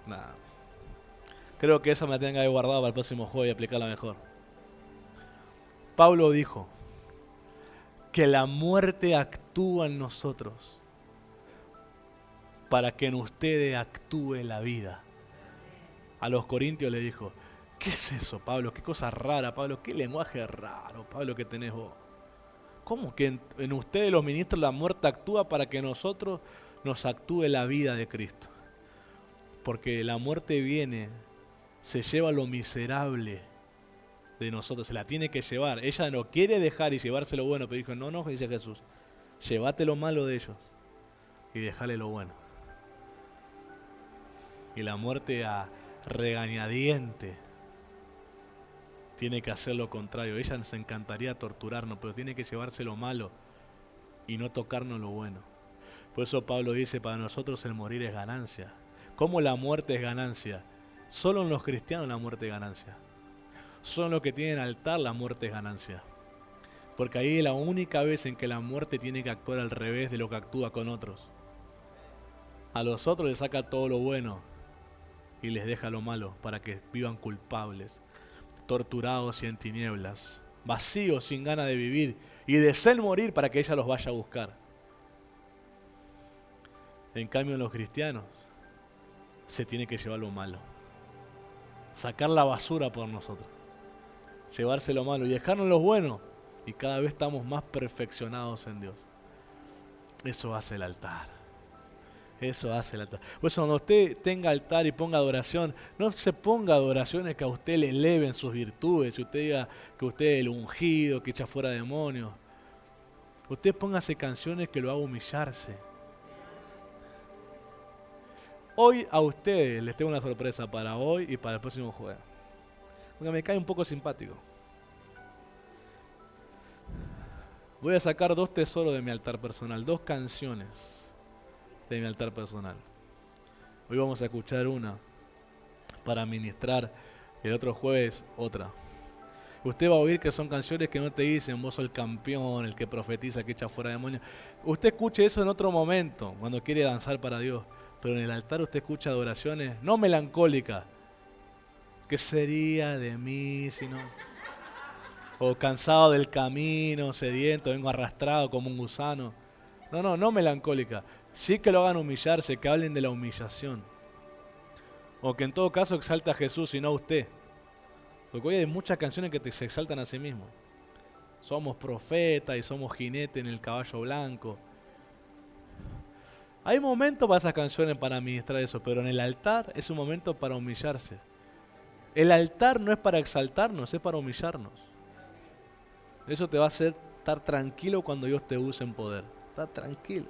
Nada. Creo que esa me la tenga que haber guardado para el próximo juego y aplicarla mejor. Pablo dijo que la muerte actúa en nosotros para que en ustedes actúe la vida. A los corintios le dijo, ¿qué es eso, Pablo? ¿Qué cosa rara, Pablo? ¿Qué lenguaje raro, Pablo, que tenés vos? ¿Cómo que en ustedes los ministros la muerte actúa para que nosotros nos actúe la vida de Cristo? Porque la muerte viene, se lleva lo miserable de nosotros, se la tiene que llevar. Ella no quiere dejar y llevarse lo bueno, pero dijo, no, dice Jesús, llévate lo malo de ellos y déjale lo bueno. Y la muerte a regañadiente tiene que hacer lo contrario. Ella nos encantaría torturarnos, pero tiene que llevarse lo malo y no tocarnos lo bueno. Por eso Pablo dice, para nosotros el morir es ganancia. ¿Cómo la muerte es ganancia? Solo en los cristianos la muerte es ganancia. Solo en los que tienen altar la muerte es ganancia. Porque ahí es la única vez en que la muerte tiene que actuar al revés de lo que actúa con otros. A los otros les saca todo lo bueno y les deja lo malo para que vivan culpables, torturados y en tinieblas, vacíos sin ganas de vivir y deseen morir para que ella los vaya a buscar. En cambio en los cristianos se tiene que llevar lo malo, sacar la basura por nosotros, llevarse lo malo y dejarnos lo bueno, y cada vez estamos más perfeccionados en Dios. Eso hace el altar. Eso hace el altar. Por eso cuando usted tenga altar y ponga adoración, no se ponga adoraciones que a usted le eleven sus virtudes. Si usted diga que usted es el ungido, que echa fuera demonios. Usted póngase canciones que lo haga humillarse. Hoy a ustedes les tengo una sorpresa para hoy y para el próximo jueves. Porque me cae un poco simpático. Voy a sacar 2 tesoros de mi altar personal, 2 canciones de mi altar personal. Hoy vamos a escuchar una para ministrar, el otro jueves otra. Usted va a oír que son canciones que no te dicen vos sos el campeón, el que profetiza, que echa fuera demonios. Usted escuche eso en otro momento, cuando quiere danzar para Dios. Pero en el altar usted escucha adoraciones no melancólicas. ¿Qué sería de mí si no? O cansado del camino, sediento, vengo arrastrado como un gusano. No melancólica. Sí que lo hagan humillarse, que hablen de la humillación. O que en todo caso exalte a Jesús y no a usted. Porque hoy hay muchas canciones que se exaltan a sí mismos. Somos profetas y somos jinetes en el caballo blanco. Hay momentos para esas canciones para administrar eso, pero en el altar es un momento para humillarse. El altar no es para exaltarnos, es para humillarnos. Eso te va a hacer estar tranquilo cuando Dios te use en poder. Está tranquilo,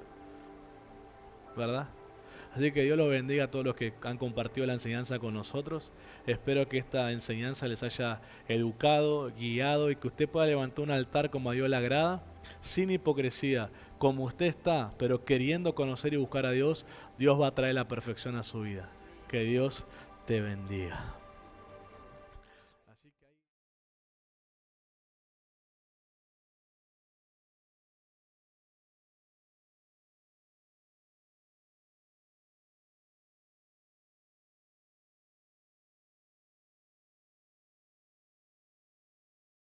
¿verdad? Así que Dios los bendiga a todos los que han compartido la enseñanza con nosotros. Espero que esta enseñanza les haya educado, guiado y que usted pueda levantar un altar como a Dios le agrada, sin hipocresía, como usted está, pero queriendo conocer y buscar a Dios. Dios va a traer la perfección a su vida. Que Dios te bendiga.